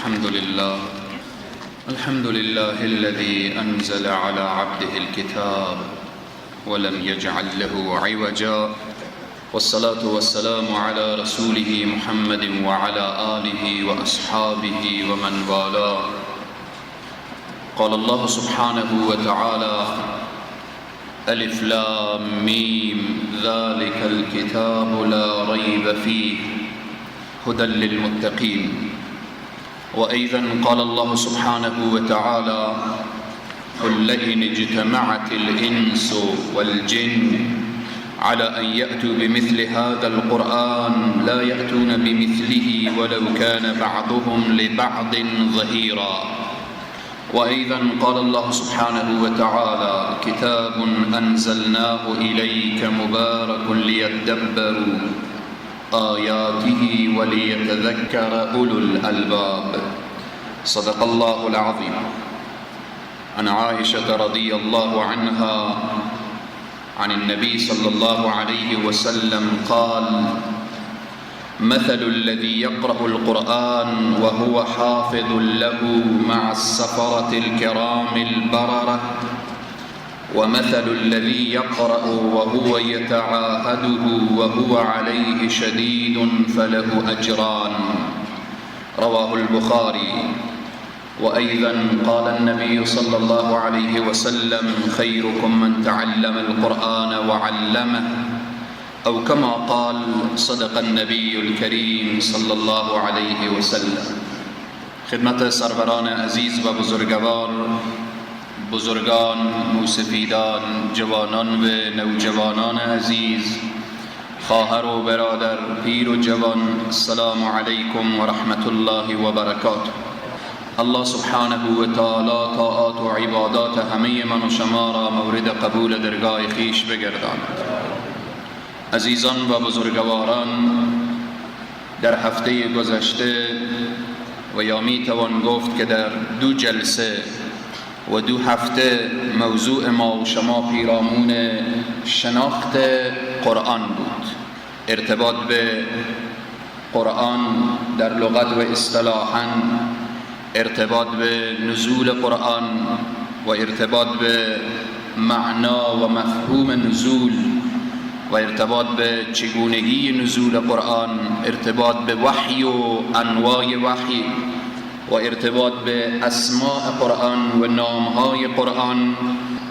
الحمد لله الذي أنزل على عبده الكتاب ولم يجعل له عوجا، والصلاة والسلام على رسوله محمد وعلى آله وأصحابه ومن والاه. قال الله سبحانه وتعالى: ألف لام ميم ذلك الكتاب لا ريب فيه هدى للمتقين. وأيضا قال الله سبحانه وتعالى: قل لئن اجتمعت الإنس والجن على أن يأتوا بمثل هذا القرآن لا يأتون بمثله ولو كان بعضهم لبعض ظهيرا. وأيضا قال الله سبحانه وتعالى: كتاب أنزلناه إليك مبارك ليدبروا آياته وليتذكر أولو الألباب. صدق الله العظيم. عن عائشة رضي الله عنها عن النبي صلى الله عليه وسلم قال: مثل الذي يقرأ القرآن وهو حافظ له مع السفرة الكرام البررة، ومثل الذي يقرأ وهو يتعاهده وهو عليه شديد فله أجران. رواه البخاري. وأيضا قال النبي صلى الله عليه وسلم: خيركم من تعلم القرآن وعلمه، أو كما قال: صدق النبي الكريم صلى الله عليه وسلم. خدمت سروران عزیز و بزرگان، موسفیدان، جوانان و نوجوانان عزیز، خواهر و برادر، پیر و جوان، السلام علیکم و رحمت الله و برکاته. الله سبحانه و تعالی طاعات و عبادات همه من و شما را مورد قبول درگاه خیش بگرداند. عزیزان و بزرگواران، در هفته گذشته و یا می توان گفت که در 2 جلسه و 2 هفته موضوع ما و شما پیرامون شناخت قرآن بود. ارتباط به قرآن در لغت و اصطلاحاً، ارتباط به نزول قرآن و ارتباط به معنا و مفهوم نزول و ارتباط به چگونگی نزول قرآن، ارتباط به وحی و انواع وحی و ارتباط به اسماء قرآن و نامهای قرآن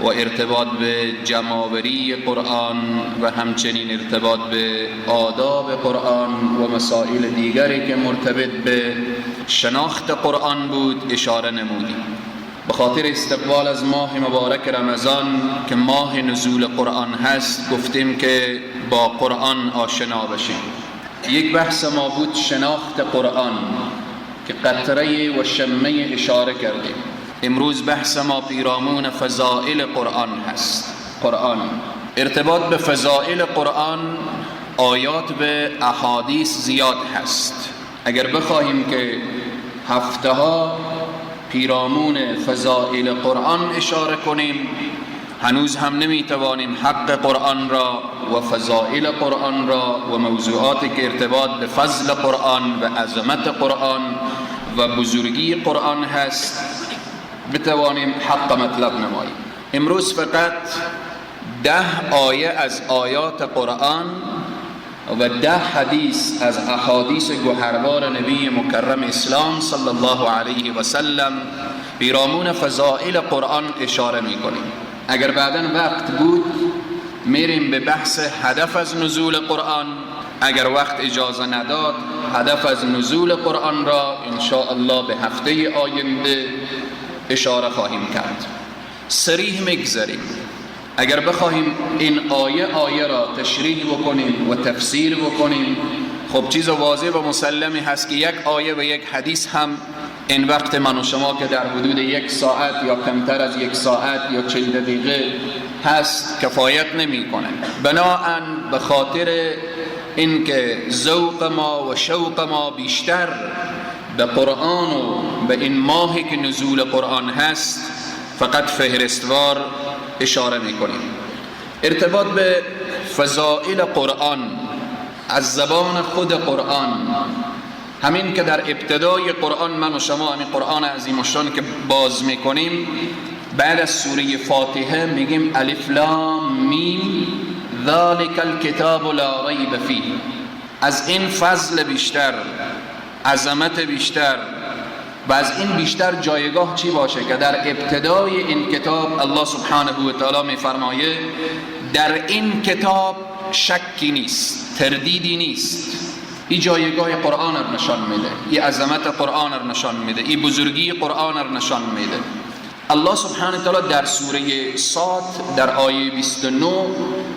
و ارتباط به جماوری قرآن و همچنین ارتباط به آداب قرآن و مسائل دیگری که مرتبط به شناخت قرآن بود اشاره نمودیم. به خاطر استقبال از ماه مبارک رمضان که ماه نزول قرآن هست، گفتیم که با قرآن آشنا بشیم. یک بحث ما بود شناخت قرآن که قطره و شمه اشاره کردیم. امروز بحث ما پیرامون فضائل قرآن هست. قرآن، ارتباط به فضائل قرآن، آیات به احادیث زیاد هست. اگر بخواهیم که هفته ها پیرامون فضائل قرآن اشاره کنیم، هنوز هم نمیتوانیم حق قرآن را و فضائل قرآن را و موضوعاتی که ارتباط به فضل قرآن و عظمت قرآن و بزرگی قرآن هست بتوانیم حق مطلب نماییم. امروز فقط 10 آیه از آیات قرآن و 10 حدیث از احادیث گوهربار نبی مکرم اسلام صلی الله علیه و سلم پیرامون فضائل قرآن اشاره میکنیم. اگر بعداً وقت بود میریم به بحث هدف از نزول قرآن. اگر وقت اجازه نداد، هدف از نزول قرآن را ان شاء الله به هفته آینده اشاره خواهیم کرد. صریح میگذاریم. اگر بخواهیم این آیه را تشریح بکنیم و تفسیر بکنیم، خب چیز واضح و مسلمی هست که یک آیه و یک حدیث هم این وقت من و شما که در حدود 1 ساعت یا کمتر از 1 ساعت یا 40 دقیقه هست کفایت نمی کنه. بناهن به خاطر اینکه ذوق ما و شوق ما بیشتر به قرآن و به این ماهی که نزول قرآن هست، فقط فهرستوار اشاره میکنیم. ارتباط به فضائل قرآن از زبان خود قرآن همین که در ابتدای قرآن من و شما همین قرآن عظیم الشان که باز میکنیم، بعد از سوره فاتحه میگیم الف لام میم ذالک الکتاب لا ریب فیه. از این فضل بیشتر، عظمت بیشتر و از این بیشتر جایگاه چی باشه که در ابتدای این کتاب الله سبحانه و تعالی میفرمایه در این کتاب شکی نیست، تردیدی نیست. این جایگاه قرآن را نشان میده، این عظمت قرآن را نشان میده، این بزرگی قرآن را نشان میده. الله سبحانه و تعالی در سوره صاد در آیه 29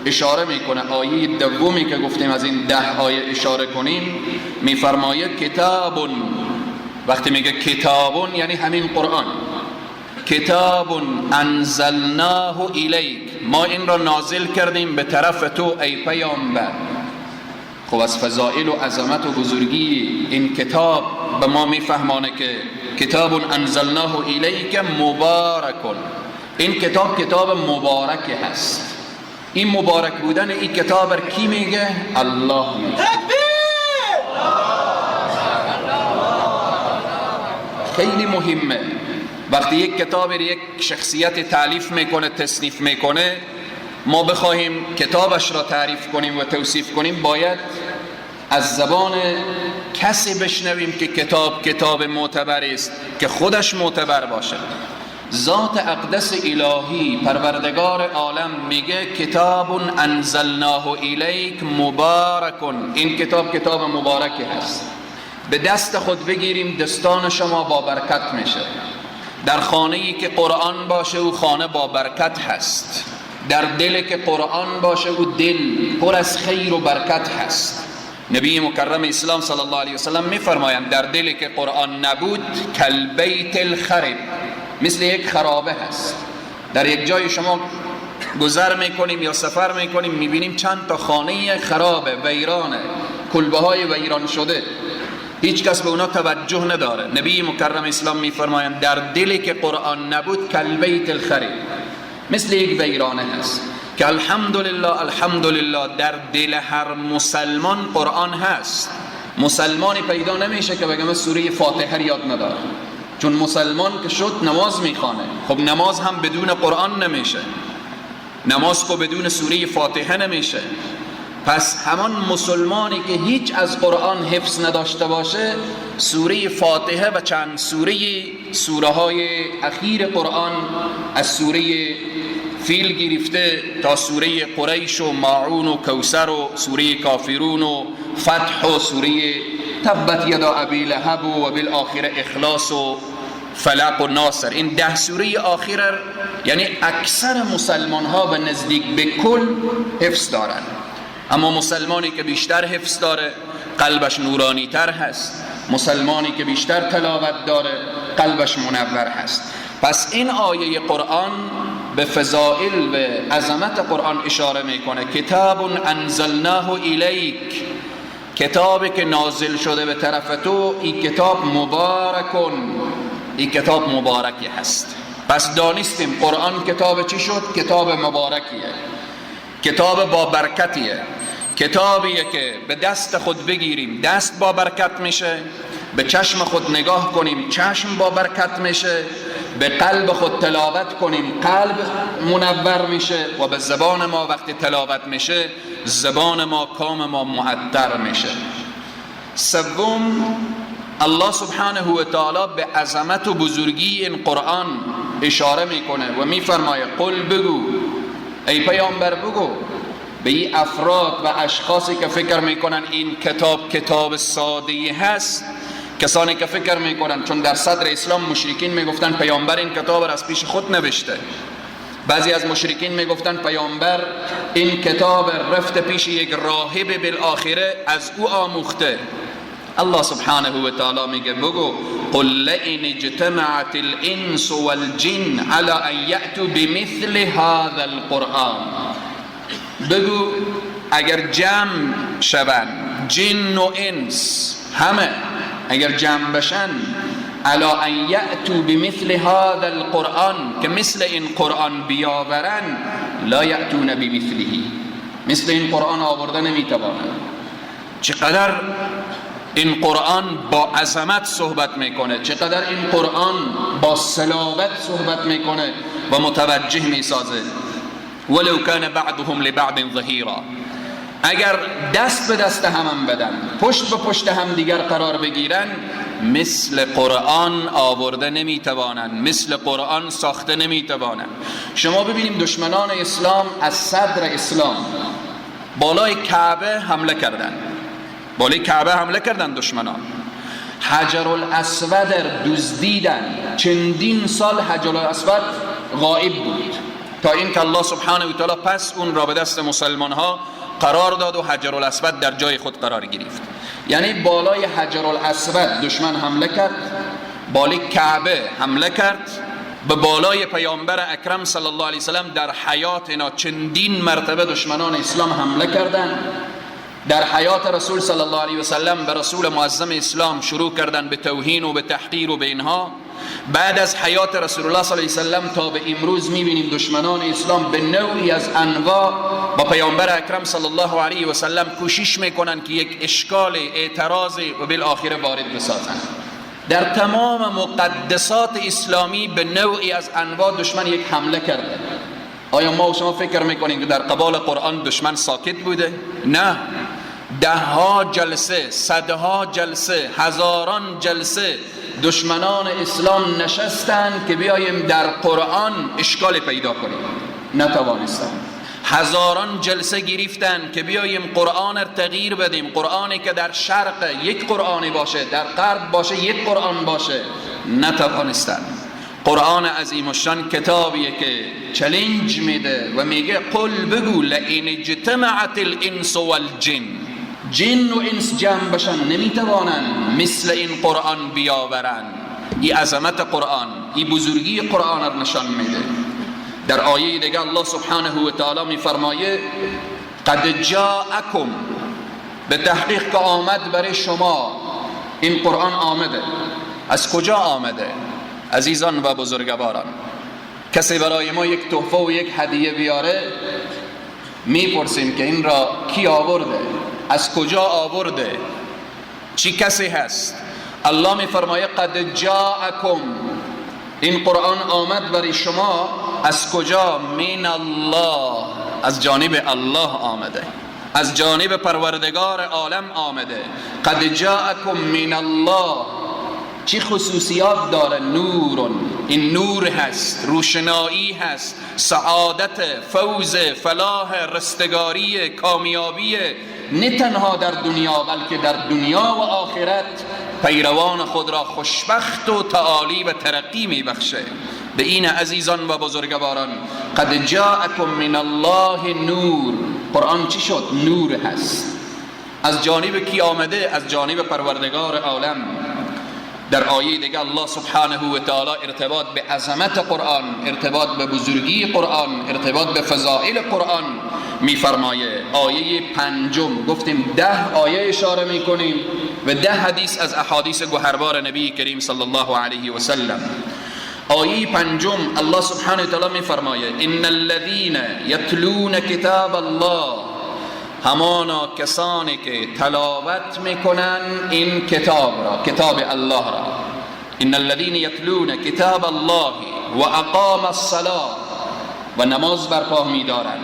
اشاره میکنه، آیه دومی که گفتیم از این 10 آیه اشاره کنیم، میفرمایه کتاب، وقتی میگه کتاب یعنی همین قرآن، کتاب انزلناه الیک، ما این را نازل کردیم به طرف تو ای پیامبر. خب از فضائل و عظمت و بزرگی این کتاب به ما میفهمانه که کتاب انزلناه الیک مبارک، این کتاب کتاب مبارک هست. این مبارک بودن این کتاب را کی میگه؟ الله میگه. خیلی مهمه وقتی یک کتاب یک شخصیت تالیف میکنه، تصنیف میکنه، ما بخواهیم کتابش را تعریف کنیم و توصیف کنیم، باید از زبان کسی بشنویم که کتاب معتبر است، که خودش معتبر باشه. ذات اقدس الهی پروردگار عالم میگه کتاب انزلناه الیک مبارک، این کتاب کتاب مبارکی هست. به دست خود بگیریم دستان شما با برکت میشه. در خانه‌ای که قرآن باشه او خانه با برکت هست. در دلی که قرآن باشه او دل پر از خیر و برکت هست. نبی مکرم اسلام صلی الله علیه وسلم میفرمایند در دلی که قرآن نبود کالبیت الخرب، مثل یک خرابه هست. در یک جای شما گذر میکنیم یا سفر میکنیم میبینیم چند تا خانه خرابه، ویرانه، کلبه های ویران شده، هیچ کس به اونا توجه نداره. نبی مکرم اسلام میفرمایند در دلی که قرآن نبود کالبیت الخرب، مثل یک ویرانه هست. که الحمدلله در دل هر مسلمان قرآن هست. مسلمانی پیدا نمیشه که بگم سوره فاتحه یاد نداره، چون مسلمان که شد نماز میخوانه. خب نماز هم بدون قرآن نمیشه، نماز کو بدون سوره فاتحه نمیشه. پس همان مسلمانی که هیچ از قرآن حفظ نداشته باشه، سوره فاتحه و چند سوره های اخیر قرآن، از سوره فیل گرفته تا سوره قریش و ماعون و کوثر و سوره کافرون و فتح و سوره تبت یدا ابی لهب و بالآخر اخلاص و فلق و ناصر، این 10 سوره آخر یعنی اکثر مسلمان ها به نزدیک به کل حفظ دارن. اما مسلمانی که بیشتر حفظ داره قلبش نورانی تر هست، مسلمانی که بیشتر تلاوت داره قلبش منور هست. پس این آیه قرآن به فضائل و عظمت قرآن اشاره میکنه. کتاب انزلناه الیک، کتابی که نازل شده به طرف تو، این کتاب مبارکون، این کتاب مبارکی هست. پس دانستیم قرآن کتاب چی شد؟ کتاب مبارکیه، کتاب با برکتیه، کتابیه که به دست خود بگیریم دست با برکت میشه، به چشم خود نگاه کنیم چشم با برکت میشه، به قلب خود تلاوت کنیم قلب منور میشه، و به زبان ما وقتی تلاوت میشه زبان ما، کام ما معطر میشه. سوم، الله سبحانه و تعالی به عظمت و بزرگی این قرآن اشاره میکنه و میفرمایه قل بگو، ای پیامبر بگو به این افراد و اشخاصی که فکر میکنن این کتاب ساده هست، کسانی که فکر میکنن، چون در صدر اسلام مشرکین میگفتن پیامبر این کتاب را از پیش خود نوشته، بعضی از مشرکین میگفتن پیامبر این کتاب رفته پیش یک راهب بالآخره از او آموخته. الله سبحانه و تعالی میگه بگو قل لئن اجتمعت الانس والجن على ان یأتوا بمثل هذا القرآن، بگو اگر جمع شوند جن و انس همه اگر جمع بشن على ان یأتوا بمثل هذا القرآن، که مثل این قرآن بیاورن، لا یأتون بمثله، مثل این قرآن آورده نمیتوانند. چقدر این قرآن با عظمت صحبت میکنه، چقدر این قرآن با صلابت صحبت میکنه و متوجه میسازه. ولو کان بعضهم لبعض ظهیرا، اگر دست به دست هم بدن، پشت به پشت هم دیگر قرار بگیرن، مثل قرآن آورده نمیتوانند، مثل قرآن ساخته نمیتوانند. شما ببینیم دشمنان اسلام از صدر اسلام بالای کعبه حمله کردن، بالای کعبه حمله کردن دشمنان، حجر الاسود دزدیدن، چندین سال حجر الاسود غائب بود تا اینکه الله سبحانه و تعالی پس اون را به دست مسلمان ها قرار داد و حجر الاسود در جای خود قرار گرفت. یعنی بالای حجر الاسود دشمن حمله کرد، بالای کعبه حمله کرد، به بالای پیامبر اکرم صلی الله علیه وسلم در حیات اینا چندین مرتبه دشمنان اسلام حمله کردند. در حیات رسول صلی الله علیه وسلم به رسول معظم اسلام شروع کردن به توهین و به تحقیر و به اینها. بعد از حیات رسول الله صلی الله علیه وسلم تا به امروز میبینیم دشمنان اسلام به نوعی از انواع با پیامبر اکرم صلی الله علیه وسلم کوشش میکنن که یک اشکال اعتراض و بالاخره وارد بسازن. در تمام مقدسات اسلامی به نوعی از انواع دشمن یک حمله کرده. آیا ما و شما فکر میکنیم که در قبال قرآن دشمن ساکت بوده؟ نه، ده ها جلسه، صدها جلسه، هزاران جلسه دشمنان اسلام نشستن که بیاییم در قرآن اشکال پیدا کنیم، نتوانستن. هزاران جلسه گرفتن که بیاییم قرآن را تغییر بدیم، قرآنی که در شرق یک قرآنی باشه، در غرب باشه یک قرآن باشه، نتوانستن. قرآن عظیم الشان کتابیه که چالش میده و میگه قل بگو لئن اجتمعت الانس والجن، جن و انس جمع بشن نمیتوانن مثل این قرآن بیاورن. این عظمت قرآن، این بزرگی قرآن را نشان میده. در آیه دیگه الله سبحانه و تعالی میفرمایه قد جاءکم، به تحقیق که آمد برای شما این قرآن آمده. از کجا آمده؟ عزیزان و بزرگواران، کسی برای ما یک تحفه و یک هدیه بیاره میپرسیم که این را کی آورده، از کجا آورده، چی کسی هست؟ الله میفرمایه قد جاءکم، این قرآن آمد برای شما. از کجا؟ من الله، از جانب الله آمده، از جانب پروردگار عالم آمده. قد جاءکم من الله، چی خصوصیات داره؟ نور، این نور هست، روشنایی هست، سعادت، فوز، فلاح، رستگاری، کامیابی، نه تنها در دنیا بلکه در دنیا و آخرت پیروان خود را خوشبخت و تعالی و ترقی می بخشه. به این عزیزان و بزرگواران قد جاءکم من الله نور، قرآن چی شد؟ نور هست. از جانب کی آمده؟ از جانب پروردگار عالم. در آیه دیگه الله سبحانه و تعالی ارتباط به عظمت قرآن، ارتباط به بزرگی قرآن، ارتباط به فضائل قرآن میفرمایه. آیه 5 گفتیم 10 آیه اشاره میکنیم و 10 حدیث از احادیث گوهربار نبی کریم صلی الله علیه و سلم. آیه 5 الله سبحانه و تعالی میفرمایه ان الذين يتلون کتاب الله، همانا کسانی که تلاوت میکنن این کتاب را، کتاب الله را. ان الذين يتلون کتاب الله و اقام الصلاة، و نماز برپا میدارن،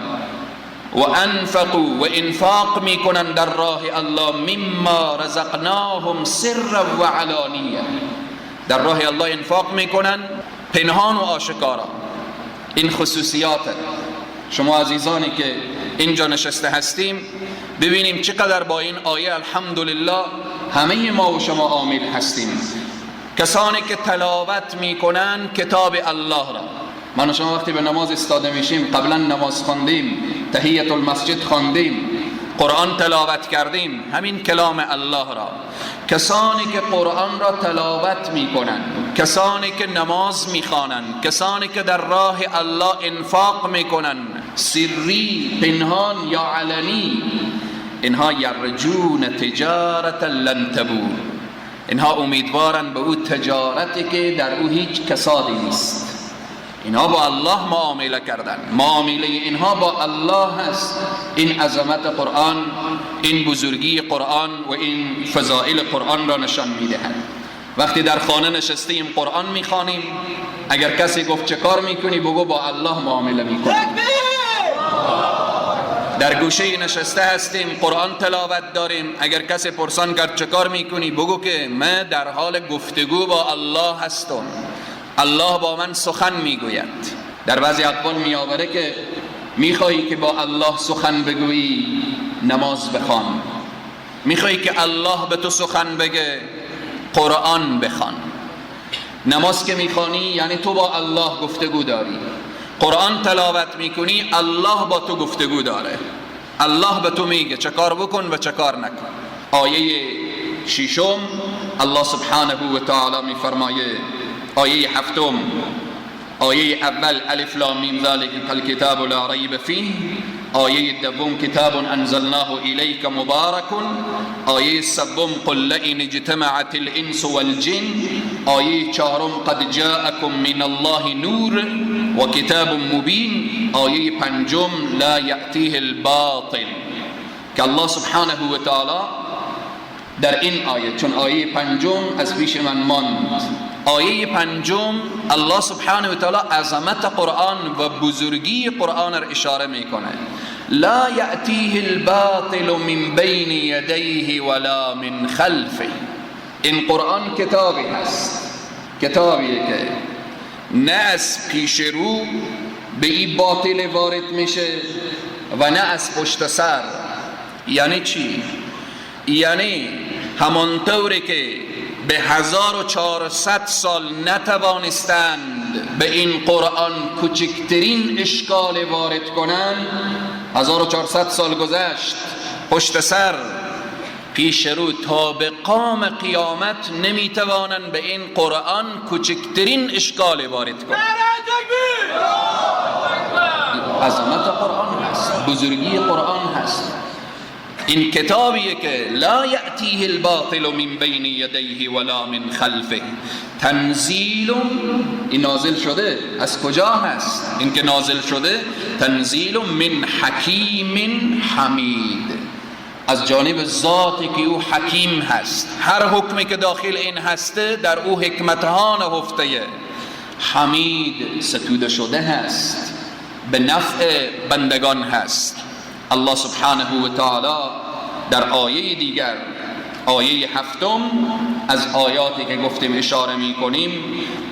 و انفقوا، و انفاق میکنن در راه الله، مما رزقناهم سرا و علانیه، در راه الله انفاق میکنن پنهان و آشکارا. این خصوصیات شما عزیزانی که اینجا نشسته هستیم ببینیم چقدر با این آیه الحمدلله همه ما و شما عامل هستیم. کسانی که تلاوت میکنن کتاب الله را. من و شما وقتی به نماز استاده میشیم قبلا نماز خواندیم، تحیت المسجد خواندیم، قرآن تلاوت کردیم، همین کلام الله را. کسانی که قرآن را تلاوت میکنن، کسانی که نماز میخوانن، کسانی که در راه الله انفاق میکنن، سری، پنهان یا علنی، اینها یرجون تجارت لن تبور، اینها امیدوارن به او تجارتی که در او هیچ کسادی نیست. اینها با الله معامله کردن، معامله اینها با الله هست. این عظمت قرآن، این بزرگی قرآن و این فضائل قرآن را نشان میدهد. وقتی در خانه نشستیم قرآن میخوانیم، اگر کسی گفت چه کار میکنی بگو با الله معامله میکنیم. در گوشه نشسته هستیم قرآن تلاوت داریم، اگر کسی پرسان کرد چه کار میکنی بگو که من در حال گفتگو با الله هستم، الله با من سخن میگوید. در بعضی اقوال میآوره که میخواهی که با الله سخن بگویی نماز بخوان، میخواهی که الله به تو سخن بگه قرآن بخوان. نماز که میخوانی یعنی تو با الله گفتگو داری، قرآن تلاوت میکنی الله با تو گفتگو داره، الله به تو میگه چه کار بکن و چه کار نکن. آیه ششم الله سبحانه و تعالی میفرمایه، آیه هفتم، آیه اول الف لام میم ذلک الکتاب لا ریب فیه، آیه دوم کتاب انزلناه الیک مبارک، آیه سوم قل لئن اجتمعت الانس والجن، آیه چهارم قد جاءکم من الله نور و کتاب مبین، آیه پنجم لا یأتیه الباطل. که الله سبحانه و تعالی در این آیه، چون آیه پنجم از پیش من ماند، آیه پنجم الله سبحانه و تعالی عظمت قرآن و بزرگی قرآن را اشاره میکنه. لا یأتیه الباطل من بین یدیه ولا من خلفه. این قرآن کتابی هست، کتابیه که نه از پیش رو به این باطل وارد میشه و نه از پشت سر. یعنی چی؟ یعنی همانطوری که به 1400 سال نتوانستند به این قرآن کوچکترین اشکال وارد کنند، 1400 سال گذشت، پشت سر پیش رو تا به قام قیامت نمیتوانند به این قرآن کوچکترین اشکال وارد کنند. عظمت قرآن هست، بزرگی قرآن هست. این کتابیه که لا یأتیه الباطل من بین یدیه ولا من خلفه. تنزیل، این نازل شده از کجا هست؟ این که نازل شده تنزیل من حکیم حمید، از جانب ذاتی که او حکیم هست. هر حکمی که داخل این هسته در او حکمتها نهفته. حمید، ستوده شده هست، به نفع بندگان هست. الله سبحانه و تعالی در آیه دیگر، آیه هفتم از آیاتی که گفتیم اشاره می کنیم،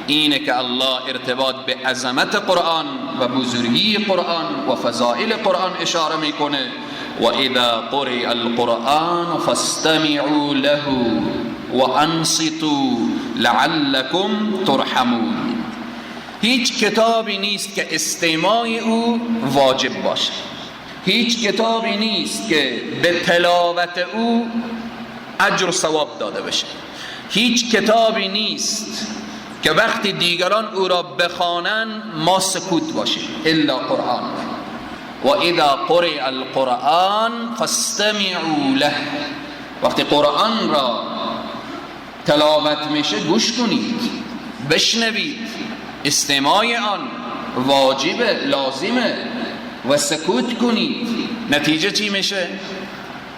اینه که الله ارتباط به عظمت قرآن و بزرگی قرآن و فضائل قرآن اشاره میکنه. و اذا قرئ القرآن فاستمعوا له و انصتوا لعلكم ترحمون. هیچ کتابی نیست که استماع او واجب باشه، هیچ کتابی نیست که به تلاوت او اجر و ثواب داده بشه، هیچ کتابی نیست که وقتی دیگران او را بخوانن ما سکوت باشیم الا قرآن. و اذا قرئ القرآن فاستمعوا له. وقتی قرآن را تلاوت میشه گوش کنید، بشنوید. استماع آن واجبه، لازمه و سکوت کنید. نتیجه چی میشه؟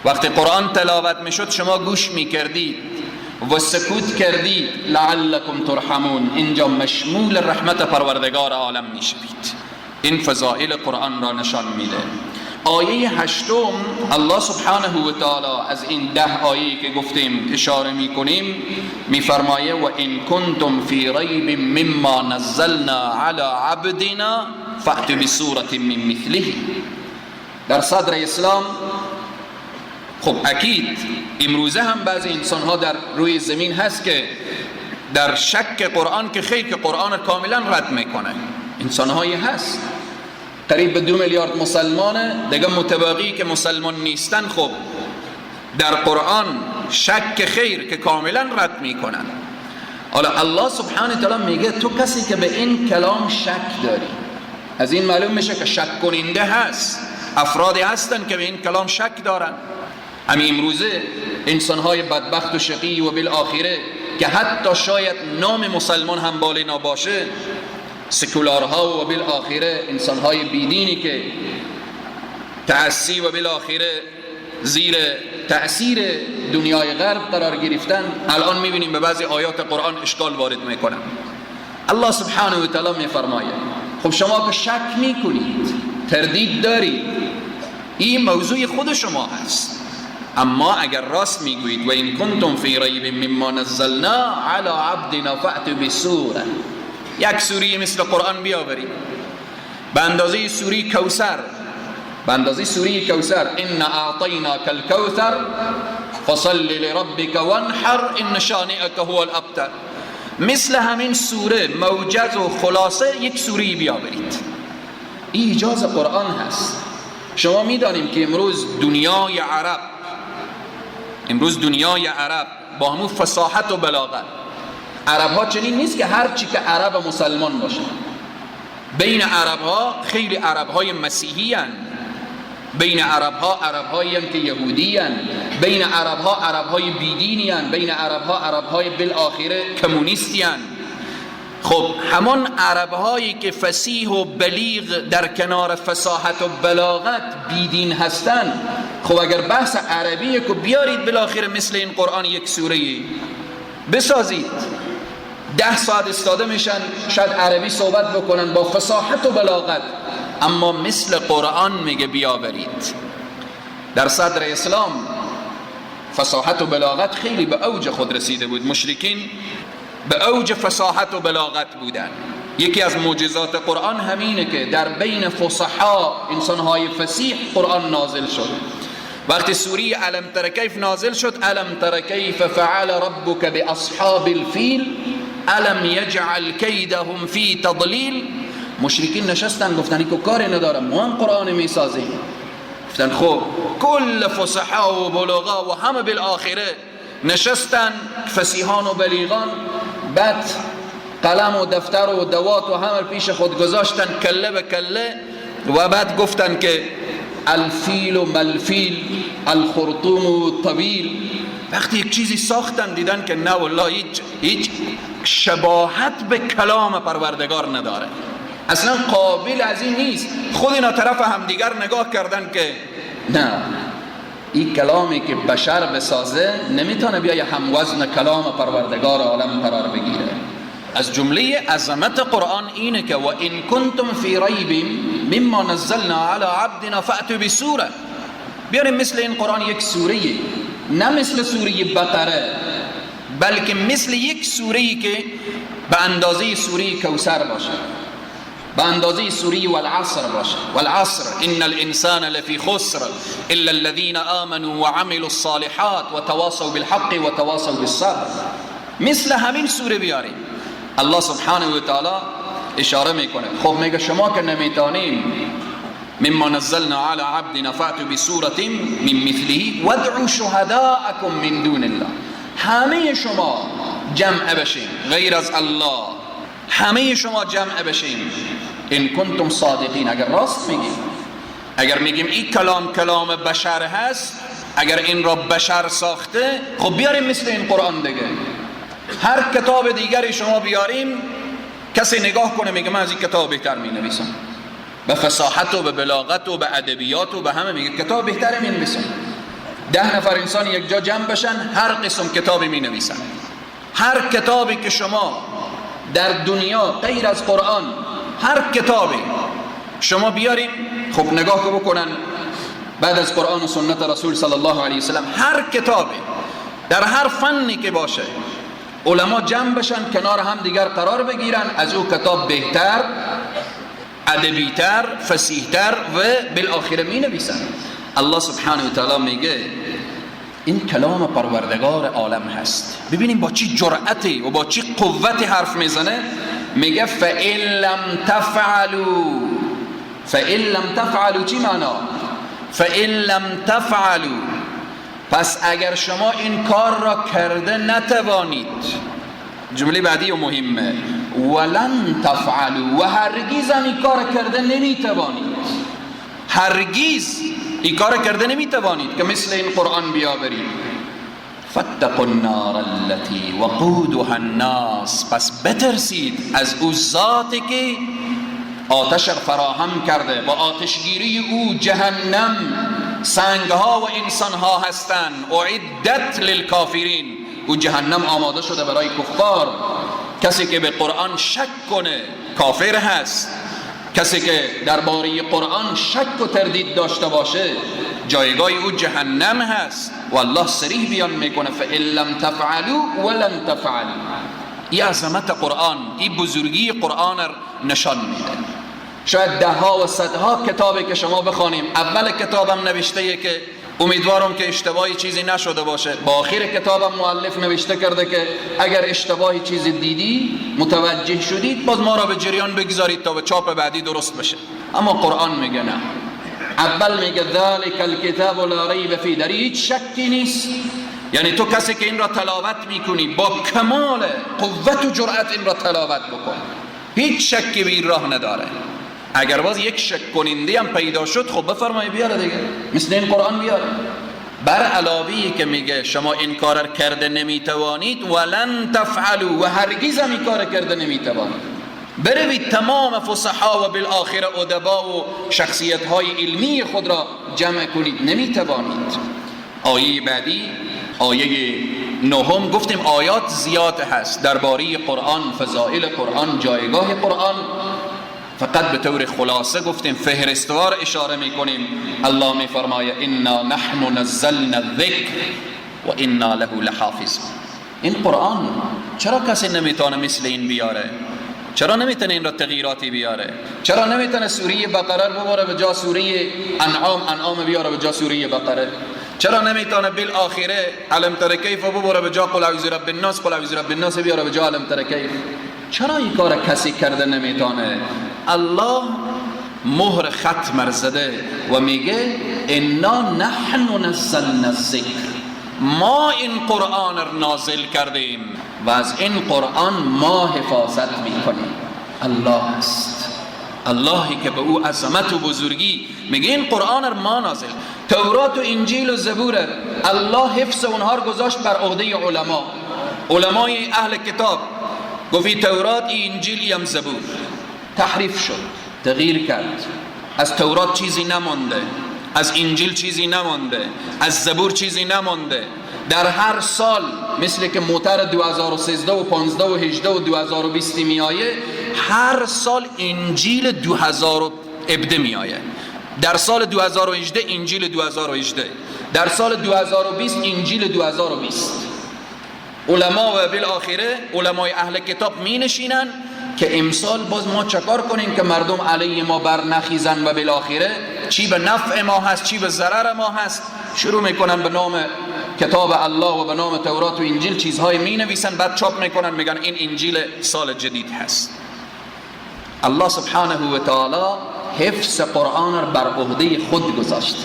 وقتی قرآن تلاوت میشد شما گوش میکردید و سکوت کردید، لعلکم ترحمون، اینجا مشمول رحمت پروردگار عالم میشوید. این فضائل قرآن را نشان میده. آیه هشتم الله سبحانه و تعالی از این 10 آیه که گفتیم اشاره میکنیم، میفرمایه و ان کنتم فی ریب مما نزلنا علی عبدنا فأتوا بسورة من مثله. در صدر اسلام خب اکید امروزه هم بعضی انسان ها در روی زمین هست که در شک قرآن که خیر که قرآن کاملا رد میکنه. انسان هایی هست قریب به 2 میلیارد مسلمانه دیگه متباقی که مسلمان نیستن، خب در قرآن شک خیر که کاملا رد میکنن. حالا الله سبحانه تعالی میگه تو کسی که به این کلام شک داری، از این معلوم میشه که شک کننده هست، افرادی هستن که به این کلام شک دارن. همین امروزه انسانهای بدبخت و شقی و بالآخره که حتی شاید نام مسلمان هم بالا نباشه، سکولارها و بالآخره انسانهای بیدینی که تعصی و بالآخره زیر تأثیر دنیای غرب قرار گرفتن، الان میبینیم به بعضی آیات قرآن اشکال وارد میکنن. الله سبحانه و تعالی میفرماید خب شما که شک میکنید، تردید دارید، این موضوع خود شما هست، اما اگر راست میگویید و این کنتم فی ریب مما نزلنا علی عبدنا فأتوا بسوره، یک سوره مثل قرآن بیاورید به اندازه سوره کوثر، به اندازه سوره کوثر، ان اعطیناک الکوثر فصل لربک وانحر ان شانئک هو الابتر، مثل همین سوره موجز و خلاصه یک سوره بیاورید. این اجازه قرآن هست. شما میدانیم که امروز دنیای عرب با همون فصاحت و بلاغت، عرب ها چنین نیست که هر چی که عرب و مسلمان باشه. بین عرب ها خیلی عرب های مسیحی هن، بین عرب ها عرب هایی که یهودی هن، بین عرب ها عرب های بیدینی هن، بین عرب ها عرب های بالاخره کمونیستی هن. خب همان عرب هایی که فصیح و بلیغ در کنار فصاحت و بلاغت بیدین هستن، خب اگر بحث عربیه که بیارید بالاخره مثل این قرآن یک سوره بسازید، 10 ساعت استاده میشن شاید عربی صحبت بکنن با فصاحت و بلاغت، اما مثل قرآن میگه بیاورید. در صدر اسلام فصاحت و بلاغت خیلی به اوج خود رسیده بود، مشرکین به اوج فصاحت و بلاغت بودن. یکی از معجزات قرآن همینه که در بین فصحا، انسانهای فصیح، قرآن نازل شد. وقتی سوره الم تر کیف نازل شد، الم تر کیف فعل ربک باصحاب الفیل الم یجعل کیدهم فی تضلیل، مشرکین نشستن گفتن این که کاری ندارم، ما هم قرآن میسازیم. گفتن خب کل فصحا و بلغا و همه بالاخره نشستن، فصیحان و بلیغان، بعد قلم و دفتر و دوات و همه پیش خود گذاشتن کله به کله و بعد گفتن که الفیل و ملفیل الخرطوم و طویل. وقتی یک چیزی ساختن دیدن که نه والله هیچ شباهت به کلام پروردگار نداره، اصلا قابل از این نیست. خود اینا طرف همدیگر نگاه کردن که نه، این کلامی که بشر بسازه نمیتونه بیای هم وزن کلام پروردگار عالم قرار بگیره. از جمله عظمت قرآن اینه که و این کنتم فی ریب مما نزلنا علی عبدنا فأتوا بسوره، بیاریم مثل این قرآن یک سوره، نه مثل سوره بقره، بلکه مثل یک سوره که به اندازه سوره کوثر باشه، به اندازه سوره والعصر باشه. والعصر ان الانسان لفی خسر الا الذين آمنوا وعملوا الصالحات وتواصوا بالحق وتواصوا بالصبر. مثل همین سوره بیاریم. الله سبحانه و تعالی اشاره میکنه خب میگه شما که نمیتونین مما نزلنا على عبدنا فأتوا بسوره من مثله وادعوا شهداءكم من دون الله، همه شما جمع بشین غیر از الله، همه شما جمع بشین ان کنتم صادقین، اگر راست میگیم، اگر میگیم این کلام بشر هست، اگر این را بشر ساخته، خب بیاریم مثل این قرآن دیگه. هر کتاب دیگری شما بیاریم کسی نگاه کنه میگه من از این کتاب بهتر مینویسم، به فصاحت و به بلاغت و به ادبیات و به همه میگه کتاب بهتر مینویسم. 10 نفر انسان یک جا جمع بشن هر قسم کتابی مینویسن. هر کتابی که شما در دنیا غیر از قرآن، هر کتابی شما بیاریم، خب نگاه بکنن بعد از قرآن و سنت رسول صلی الله علیه وسلم، هر کتابی در هر فنی که باشه علما جمع بشن کنار هم دیگر قرار بگیرن، از او کتاب بهتر، ادبیتر، فصیحتر و بالاخره می نویسن. الله سبحانه و تعالی میگه این کلام پروردگار عالم هست. ببینیم با چی جرأتی و با چی قوتی حرف میزنه. میگه فإن لم تفعلوا چی معنا؟ فإن لم تفعلوا، پس اگر شما این کار را کرده نتوانید، جمله بعدی و مهمه، ولن تفعلوا، و هرگیز این کار کرده نمیتوانید، هرگیز این کار کرده نمیتوانید که مثل این قرآن بیاورید. فاتقوا النار التي وقودها الناس، پس بترسید از او ذاتی که آتش فراهم کرده، با آتشگیری او جهنم سنگها و انسانها هستند. اعدت للکافرین، او جهنم آماده شده برای کفار. کسی که به قرآن شک کنه کافر هست. کسی که درباره قرآن شک و تردید داشته باشه جایگاه او جهنم هست. و الله صریح بیان میکنه فإن لم تفعلوا ولن تفعلوا. این عظمت قرآن، این بزرگی قرآن نشان میده. شاید ده ها و صدها کتابی که شما بخوانیم، اول کتابم نوشته که امیدوارم که اشتباهی چیزی نشده باشه، با آخر کتابم مؤلف نوشته کرده که اگر اشتباهی چیزی دیدی متوجه شدید باز ما را به جریان بگذارید تا به چاپ بعدی درست بشه. اما قرآن میگه نه، اول میگه ذالک الکتاب لا ریب فیه، در هیچ شکی نیست. یعنی تو کسی که این را تلاوت میکنی با کمال قوت و جرأت این را تلاوت بکن، هیچ شکی به این راه نداره. اگر باز یک شک کننده هم پیدا شد خب بفرمایی بیاره دیگه، مثل این قرآن بیاره. بر علاوه‌ای که میگه شما این کار کرده نمیتوانید ولن تفعلوا، و هرگز هم این کار کرده نمیتوانید. بروید تمام فصحا و بالآخر ادبا و شخصیت های علمی خود را جمع کنید، نمیتوانید. آیه بعدی، آیه 9 گفتیم آیات زیاد هست درباره قرآن، فضائل قرآن، جایگاه قرآن. فقط به طور خلاصه گفتیم، فهرستوار اشاره میکنیم. الله میفرماید انا نحن نزلنا الذکر و انا له لحافظون. این قرآن چرا کسی نمیتونه مثل این بیاره؟ چرا نمیتونه این را تغییراتی بیاره؟ چرا نمیتونه سوره بقره رو ببره به جا سوره انعام بیاره به جا سوره بقره؟ چرا نمیتونه بالآخره علم تر کیف ببره به جا قل اعوذ برب الناس، قل اعوذ برب الناس بیاره به جا علم تر کیف؟ چرا این کار کسی کرده نمیتونه؟ الله مهر ختم زده و میگه انا نحن نزلنا الذکر، ما این قرآن را نازل کردیم و از این قرآن ما حفاظت میکنیم. الله است، اللهی که به او عظمت و بزرگی میگه این قرآن را ما نازل. تورات و انجیل و زبور الله حفظ اونها رو گذاشت بر عهده علما، علمای اهل کتاب. گفتی تورات، انجیل، یم زبور. تحریف شد، تغییر کرد. از تورات چیزی نمانده، از انجیل چیزی نمانده، از زبور چیزی نمانده. در هر سال مثل که موتر 2013 و 15 و 18 و 2020 میآیه، هر سال انجیل 2017 میآیه. در سال 2018 انجیل 2018، در سال 2020 انجیل 2020. علما و بالاخره علمای اهل کتاب می نشینن که امسال باز ما چکار کنیم که مردم علیه ما بر نخیزن و بالاخره چی به نفع ما هست چی به ضرر ما هست. شروع میکنن به نام کتاب الله و به نام تورات و انجیل چیزهای می نویسن، بعد چاپ میکنن میگن این انجیل سال جدید هست. الله سبحانه و تعالی حفظ قرآن را بر عهده خود گذاشت.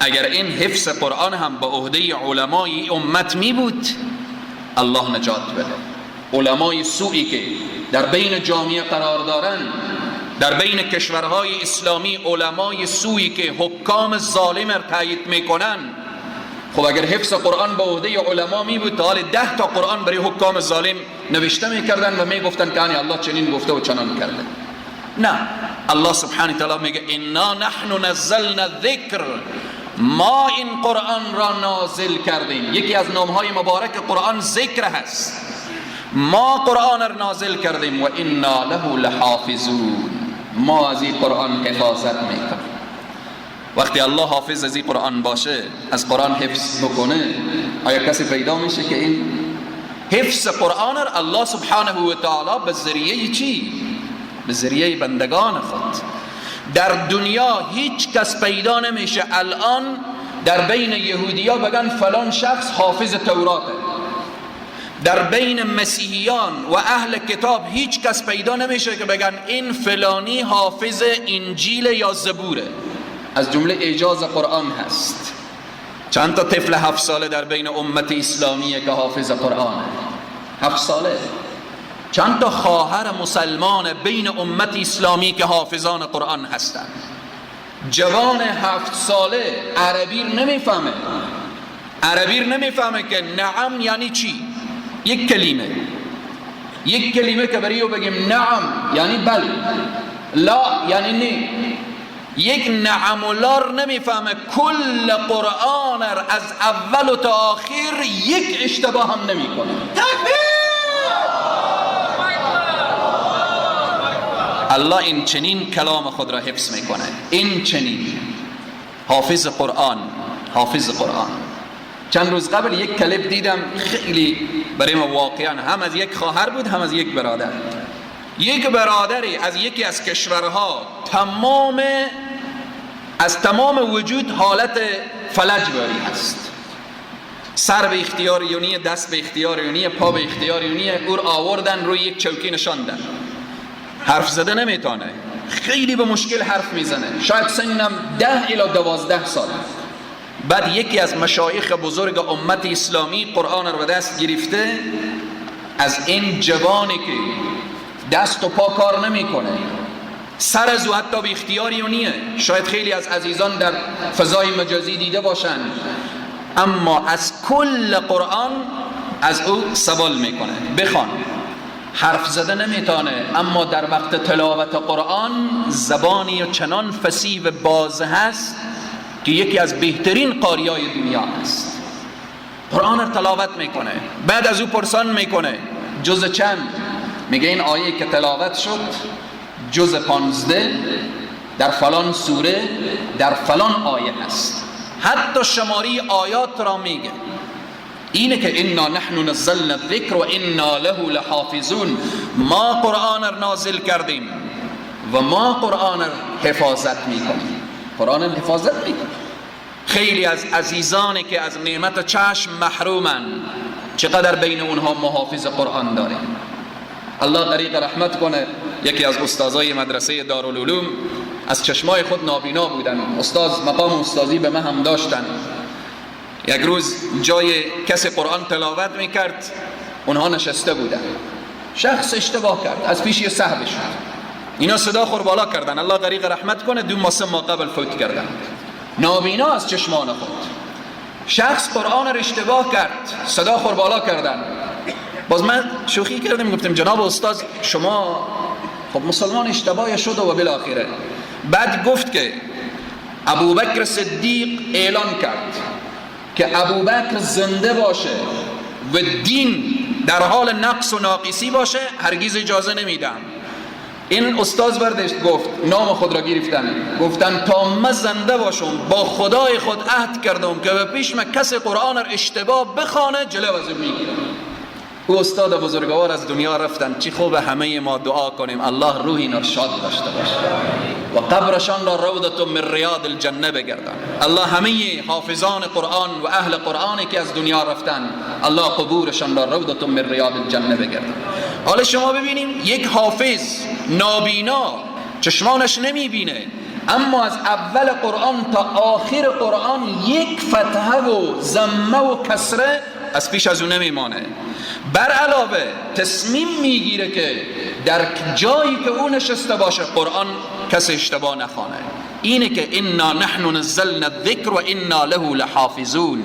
اگر این حفظ قرآن هم به عهده علمای امت می بود الله نجات بده. علمای سوئی که در بین جامعه قرار دارن، در بین کشورهای اسلامی علمای سوئی که حکام ظالم را تایید میکنن، خب اگر حفظ قرآن به عهده علما می بود تا حال 10 تا قرآن برای حکام ظالم نوشته میکردن و میگفتن که الله چنین گفته و چنان کرده. نه، الله سبحانه و تعالی میگه انا نحن نزلنا الذکر، ما این قرآن را نازل کردیم. یکی از نامهای مبارک قرآن ذکر هست. ما قرآن را نازل کردیم و انا له لحافظون، ما از این قرآن حفاظت میکنیم. وقتی الله حافظ از این قرآن باشه، از قرآن حفظ بکنه، آیا کسی پیدا میشه که این حفظ قرآن را الله سبحانه و تعالی به ذریعه چی؟ به ذریعه بندگان خود. در دنیا هیچ کس پیدا نمیشه الان در بین یهودیان بگن فلان شخص حافظ توراته. در بین مسیحیان و اهل کتاب هیچ کس پیدا نمیشه که بگن این فلانی حافظ انجیل یا زبوره. از جمله اعجاز قرآن هست. چند تا طفل 7 ساله در بین امت اسلامیه که حافظ قرآنه. 7 ساله. چند تا خواهر مسلمان بین امت اسلامی که حافظان قرآن هستند. جوان 7 ساله عربی نمیفهمه، عربی نمیفهمه که نعم یعنی چی. یک کلمه که برای او بگیم نعم یعنی بله، لا یعنی نه. یک نعم و لار نمیفهمه. کل قرآن از اول تا آخر یک اشتباه هم نمیکنه. الله این چنین کلام خود را حفظ میکنه. این چنین حافظ قرآن. چند روز قبل یک کلیپ دیدم خیلی برای ما واقعا هم از یک خواهر بود هم از یک برادر. یک برادری از یکی از کشورها از تمام وجود حالت فلج باری هست. سر به اختیار یونی، دست به اختیار یونی، پا به اختیار یونی. او آوردن روی یک چوکی نشاندن. حرف زده نمیتونه، خیلی به مشکل حرف میزنه. شاید سنم 10 الی 12 سال. بعد یکی از مشایخ بزرگ امت اسلامی قرآن رو به دست گرفته. از این جوانی که دست و پا کار نمیکنه، سر از او حتی به اختیاری و نیه. شاید خیلی از عزیزان در فضای مجازی دیده باشن، اما از کل قرآن از او سوال میکنه. بخوان. حرف زده نمیتونه، اما در وقت تلاوت قرآن زبانی و چنان فصیح و باز هست که یکی از بهترین قاریای دنیا است. قرآن رو تلاوت میکنه. بعد از او پرسان میکنه جز چند؟ میگه این آیه که تلاوت شد جز 15 در فلان سوره در فلان آیه هست. حتی شماری آیات را میگه. اینه که انا نحن نزلنا الذکر و انا له لحافظون. ما قرآن را نازل کردیم و ما قرآن را حفاظت میکنیم. قرآن را حفاظت میکنیم. خیلی از عزیزانی که از نعمت چشم محرومن، چقدر بین اونها محافظ قرآن داریم. الله غریق رحمت کنه. یکی از استادای مدرسه دارالعلوم از چشمای خود نابینا بودن. مقام استادی به من هم داشتن. یک روز جای کسی قرآن تلاوت میکرد، اونها نشسته بودن. شخص اشتباه کرد، از پیش صحبه شد. اینا صدا خور بالا کردن. الله غریق رحمت کنه 2 ماه 3 ماه قبل فوت کردن. نابینا از چشمان خود. شخص قرآن را اشتباه کرد، صدا خور بالا کردن. باز من شوخی کردم، گفتم جناب استاد شما خب مسلمان اشتباه شده و بالاخره. بعد گفت که ابوبکر صدیق اعلان کرد که ابوبکر زنده باشه و دین در حال نقص و ناقصی باشه هرگز اجازه نمیدم. این استاد برداشت گفت، نام خود را گفتن تا من زنده باشم با خدای خود عهد کردم که به پیش من کسی قرآن را اشتباه بخوانه جلو از او میگیرم. او استاد بزرگوار از دنیا رفتن. چی خوبه همه ما دعا کنیم الله روح اینا شاد داشته باشه و قبرشان را روضة من ریاض الجنه بگردن. الله همه حافظان قرآن و اهل قرآنی که از دنیا رفتن الله قبورشان را روضة من ریاض الجنه بگردن. حالا شما ببینیم یک حافظ نابینا چشمانش نمیبینه، اما از اول قرآن تا آخر قرآن یک فتحه و ضمه و کسره از پیش از اون نمیمانه. بر علاوه تصمیم میگیره که در جایی که اون نشسته باشه قرآن کسی اشتباه نخوانه. اینه که انا نحن نزلنا الذکر و انا له لحافظون.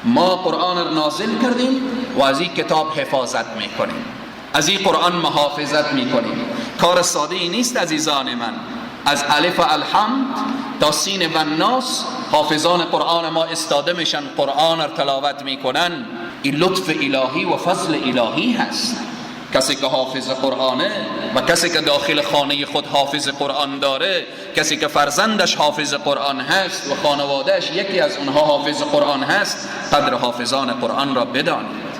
ما قرآن را نازل کردیم و از این کتاب حفاظت میکنیم، از این قرآن محافظت میکنیم. کار ساده ای نیست عزیزان من. از الف الحمد تا سین و الناس حافظان قرآن ما استاده میشن، قرآن را تلاوت میکنن. این لطف الهی و فضل الهی هست. کسی که حافظ قرآنه و کسی که داخل خانه خود حافظ قرآن داره، کسی که فرزندش حافظ قرآن هست و خانوادهش یکی از اونها حافظ قرآن هست، قدر حافظان قرآن را بدانید.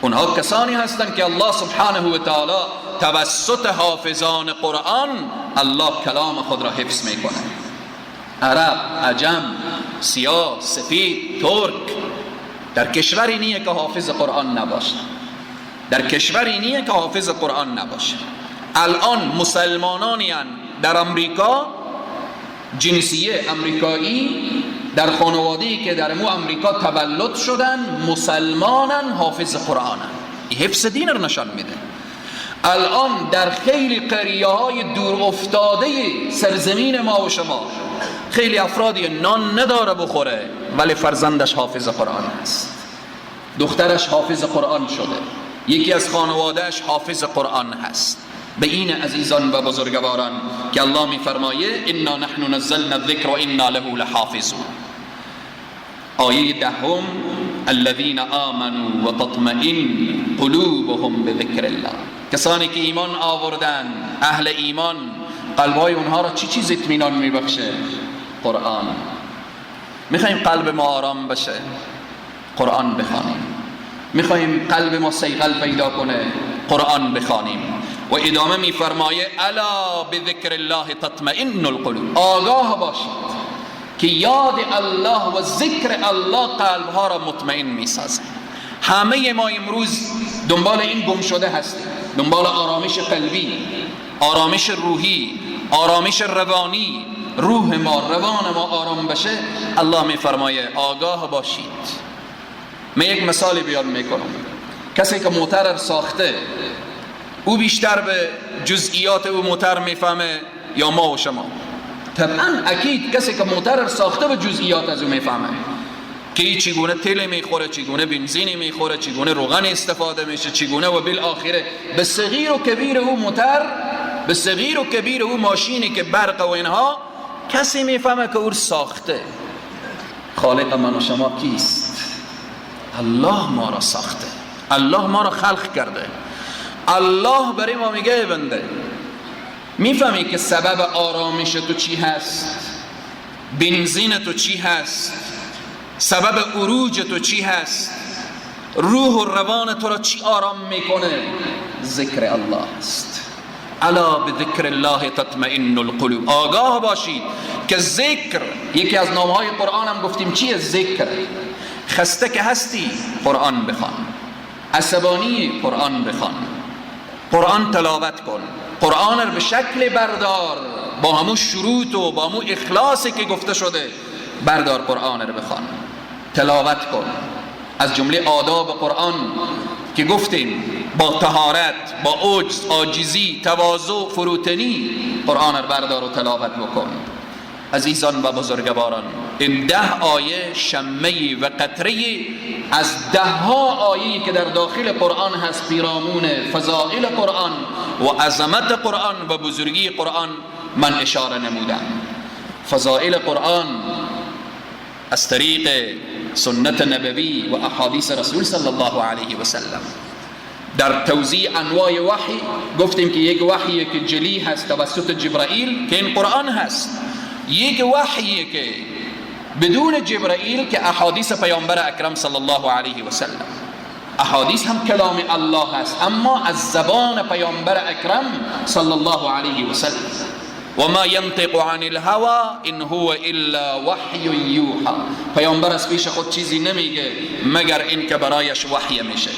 اونها کسانی هستند که الله سبحانه و تعالی توسط حافظان قرآن الله کلام خود را حفظ میکنه. عرب، عجم، سیاه، سفید، ترک، در کشوری نیه که حافظ قرآن نباشه. در کشوری نیه که حافظ قرآن نباشه. الان مسلمانانی در امریکا، جنسیه امریکایی، در خانواده‌ای که در امریکا تولد شدن، مسلمانن، حافظ قرآنن. این حفظ دین رو نشان میده. الان در خیلی قریه‌های دور افتاده سرزمین ما و شما خیلی افرادی نان نداره بخوره، ولی فرزندش حافظ قرآن است، دخترش حافظ قرآن شده، یکی از خانوادهش حافظ قرآن هست. به این عزیزان و بزرگواران که الله می فرمایه انا نحن نزلنا الذکر و انا له لحافظون. آیه دهم الذین آمنوا و تطمئن قلوبهم بذکر الله، کسانی که ایمان آوردن، اهل ایمان، قلبهای اونها را چی چیز اطمینان میبخشه؟ قرآن. میخوایم قلب ما آرام بشه، قرآن بخوانیم. میخوایم قلب ما صیقل پیدا کنه، قرآن بخوانیم. و ادامه میفرمایه الا بذکر الله تطمئن القلوب، آگاه باشید که یاد الله و ذکر الله قلبها را مطمئن میسازه. همه ما امروز دنبال این گم شده هستیم، دنبال آرامش قلبی، آرامش روحی، آرامش روانی. روح ما، روان ما آرام بشه، الله میفرمایه آگاه باشید. من یک مثالی بیان میکنم. کسی که موتر ساخته، او بیشتر به جزئیات او موتر میفهمه یا ما و شما؟ طبعا اکید کسی که موتر ساخته به جزئیات از او میفهمه که چگونه تیل میخوره، چگونه بنزینی میخوره، چگونه روغن استفاده میشه، چگونه و بالاخره به صغیر و کبیر او موتر، به صغیر و کبیر او ماشینی که برق و اینها کسی میفهمه که او ساخته. خالق من و شما کیست؟ الله ما را ساخته، الله ما را خلق کرده. الله برای ما میگه بنده میفهمی که سبب آرامش تو چی هست؟ بنزین تو چی هست؟ سبب عروج تو چی هست؟ روح و روان تو را چی آرام میکنه؟ ذکر الله است. الا بذکر الله تطمئن القلوب. آگاه باشید که ذکر، یکی از نامهای قرآن هم گفتیم چیه؟ ذکر. خسته که هستی قرآن بخوان، عصبانی قرآن بخوان، قرآن تلاوت کن، قرآن رو به شکل بردار، با همون شروط و با همون اخلاصی که گفته شده بردار، قرآن رو بخوان، تلاوت کن. از جمله آداب قرآن که گفتیم با طهارت، با عجز، عاجزی، تواضع، فروتنی قرآن رو بردار و تلاوت بکن. عزیزان و بزرگواران، این 10 آیه شمه و قطره از 10 آیه‌ای که در داخل قرآن هست پیرامون فضائل قرآن و عظمت قرآن و بزرگی قرآن من اشاره نمودم. فضائل قرآن از طریق سنت نبوی و احادیث رسول صلی الله علیه و سلم. در توزیع انواع وحی گفتیم که یک وحی که جلی هست توسط جبرائیل که این قرآن هست، یک وحی که بدون جبرائیل که احادیث پیامبر اکرم صلی الله علیه و سلم. احادیث هم کلام الله هست اما از زبان پیامبر اکرم صلی الله علیه و سلم. و ما ینطق عن الهوى ان هو الا وحی یوحى. پیامبر از پیش خود چیزی نمیگه مگر این که برایش وحی میشه.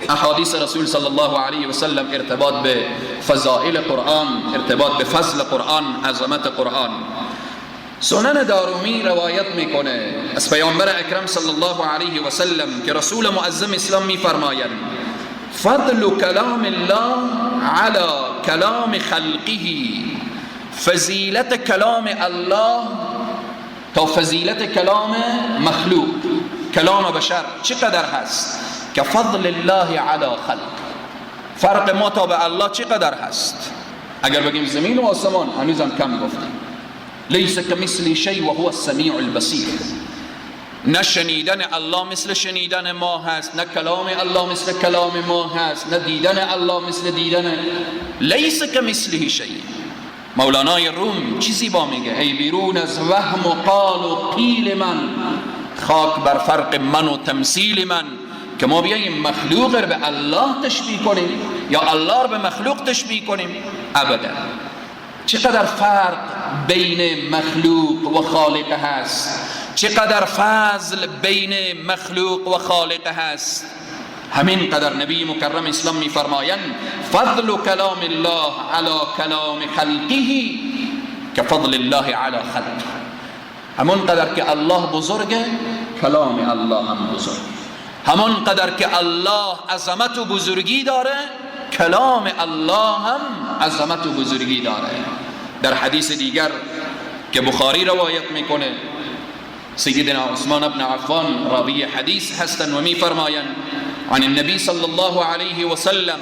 احادیث رسول صلی الله علیه و سلم ارتباط به فضائل قرآن، ارتباط به فضل قرآن، عظمت قرآن. سنن دارمی روایت میکنه از پیامبر اکرم صلی الله علیه و سلم که رسول معظم اسلام میفرمایند فضل کلام الله علی کلام خلقه، فضیلت کلام الله تا فضیلت کلام مخلوق، کلام بشر چقدر هست؟ که فضل الله علی خلق. فرق ما تا به الله چقدر هست؟ اگر بگیم زمین و آسمان هنوزم کم گفتیم. لیس کمثله شیء و هو السمیع البصیر. نه شنیدن الله مثل شنیدن ما هست، نه کلام الله مثل کلام ما هست، نه دیدن الله مثل دیدن. لیس کمثله شیء. مولانای روم چیزی با میگه ای بیرون از وهم و قال و قیل من، خاک بر فرق من و تمثیل من که ما بیاییم مخلوق رو به الله تشبیه کنیم یا الله رو به مخلوق تشبیه کنیم. ابدا. چقدر فرق بین مخلوق و خالق هست، چقدر فضل بین مخلوق و خالق هست. همین قدر نبی مکرم اسلام میفرمایند فضل کلام الله علی کلام خلقه که فضل الله علی خلقه. همون قدر که الله بزرگه کلام الله هم بزرگ، همون قدر که الله عظمت و بزرگی داره کلام الله هم عظمت و بزرگی داره. در حدیث دیگر که بخاری روایت میکنه سیدنا عثمان بن عفان راوی حدیث هستند و میفرمایند عن النبی صلی الله علیه و سلم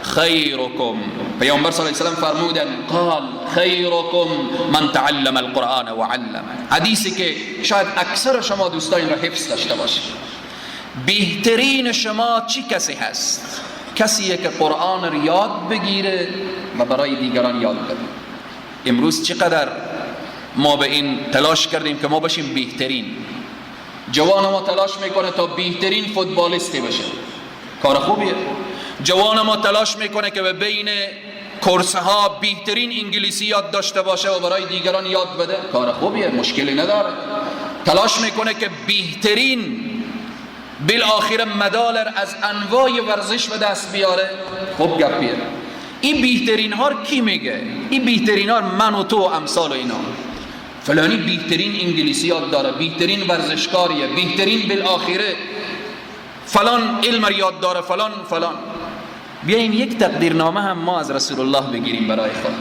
خیرکم، پیامبر صلی الله علیه و سلم فرمودند قال خیرکم من تعلم القرآن و علمه. حدیثی که شاید اکثر شما دوستان را حفظ داشته باشید. بهترین شما چی کسی هست؟ کسیه که قرآن را یاد بگیره و برای دیگران یاد بده. امروز چقدر ما به این تلاش کردیم که ما بشیم بهترین. جوان ما تلاش میکنه تا بهترین فوتبالیستی بشه، کار خوبیه. جوان ما تلاش میکنه که به بین کورس ها بهترین انگلیسی یاد داشته باشه و برای دیگران یاد بده، کار خوبیه، مشکلی نداره. تلاش میکنه که بهترین بالاخره مدال از انواع ورزش به دست بیاره، خوب گپیه. این بهترین ها کی میگه؟ این بهترین ها من و تو و امثال اینا. فلانی بهترین انگلیسی یاد داره، بهترین ورزشکاریه، بهترین بالاخره فلان علم یاد داره، فلان فلان. بیاییم یک تقدیرنامه هم ما از رسول الله بگیریم برای خود.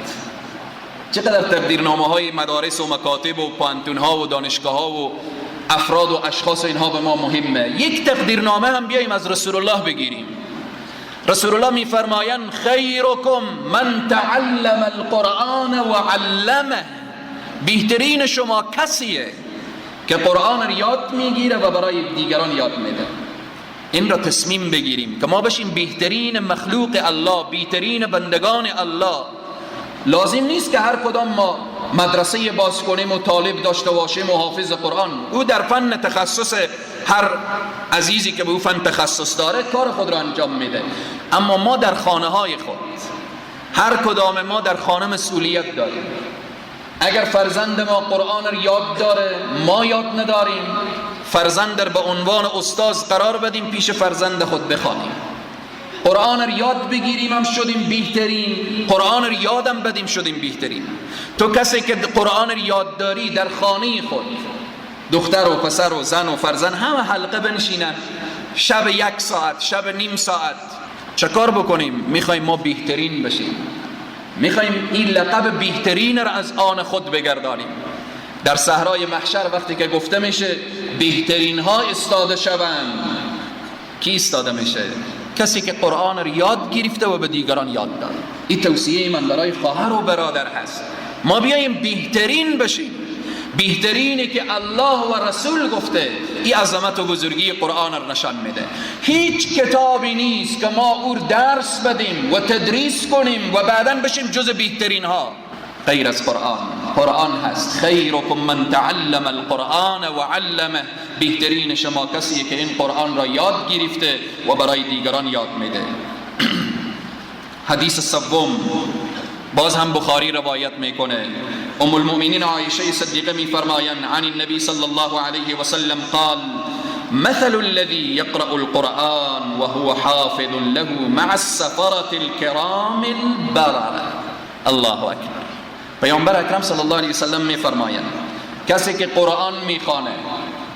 چقدر تقدیرنامه های مدارس و مکاتب و پانتون ها و دانشگاه ها و افراد و اشخاص اینها به ما مهمه. یک تقدیرنامه هم بیاییم از رسول الله بگیریم. رسول الله میفرمایند خیرکم من تعلم القرآن و علمه. بهترین شما کسیه که قرآن را یاد میگیره و برای دیگران یاد میده. این را تصمیم بگیریم که ما بشیم بهترین مخلوق الله، بهترین بندگان الله. لازم نیست که هر کدام ما مدرسه باز کنیم و طالب داشته باشیم و حافظ قرآن. او در فن تخصص، هر عزیزی که به او فن تخصص داره کار خود را انجام میده. اما ما در خانه های خود، هر کدام ما در خانه مسئولیت داریم. اگر فرزند ما قرآن را یاد داره، ما یاد نداریم، فرزند را به عنوان استاد قرار بدیم، پیش فرزند خود بخوانیم. قرآن را یاد بگیریم هم شدیم بهترین، قرآن را یادم بدیم شدیم بهترین. تو کسی که قرآن را یاد داری در خانه خود، دختر و پسر و زن و فرزند همه حلقه بنشینن، شب 1 ساعت، شب نیم ساعت، چه کار بکنیم؟ میخوایم ما بهترین بشیم، میخوایم این لقب بهترین را از آن خود بگردانیم. در صحرای محشر وقتی که گفته میشه بهترین ها استاده شوند، کی استاده میشه؟ کسی که قرآن را یاد گرفته و به دیگران یاد داد. این توصیه من برای خواهر و برادر هست. ما بیاییم بهترین بشیم، بهترینی که الله و رسول گفته. این عظمت و بزرگی قرآن را نشان میده. هیچ کتابی نیست که ما او درس بدیم و تدریس کنیم و بعداً بشیم جز بهترین ها غیر از قرآن. قرآن هست خیرکم من تعلم القرآن و علمه. بهترین شما کسی که این قرآن را یاد گرفته و برای دیگران یاد میده. حدیث سوم باز هم بخاری روایت میکنه. ام المؤمنین عایشه صدیقه میفرمایند عن النبی صلی الله علیه و سلم قال مثل الذي يقرأ القرآن وهو حافظ له مع السفرة الكرام البررة. الله اکبر. پیامبر اکرم صلی الله علیه و سلم میفرمایند کسی که قرآن میخوانه،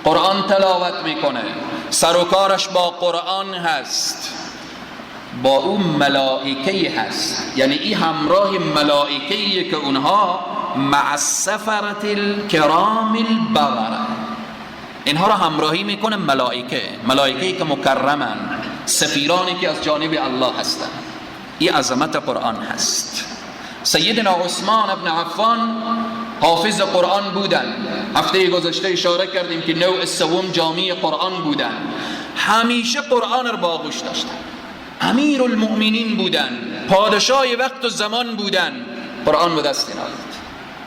قرآن تلاوت میکنه، سر و کارش با قرآن هست، با اون ملائکه هست، یعنی این همراه ملائکه‌ای که اونها مع السفرة الكرام البررة، اینها را همراهی میکنه ملائکه‌ای که مکرمن، سفیرانی که از جانب الله هستند. این عظمت قرآن هست. سیدنا عثمان ابن عفان حافظ قرآن بودن. هفته گذشته اشاره کردیم که نوع سوم جامع قرآن بودن. همیشه قرآن را با آغوش داشتن. امیر المؤمنین بودن، پادشاه وقت و زمان بودن، قرآن به دست نهاد.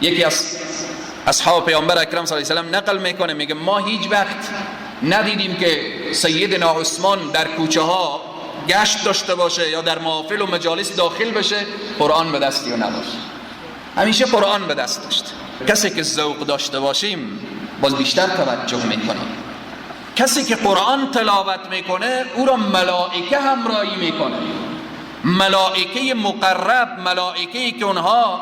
یکی از اصحاب پیامبر اکرم صلی الله علیه و سلم نقل میکنه، میگه ما هیچ وقت ندیدیم که سیدنا عثمان در کوچه ها گشت داشته باشه یا در محافل و مجالس داخل بشه قرآن به دستی و نباشه. همیشه قرآن به دست داشت. کسی که ذوق داشته باشیم باز بیشتر توجه میکنیم. کسی که قرآن تلاوت میکنه او را ملائکه همراهی میکنه، ملائکه مقرب، ملائکه‌ای که اونها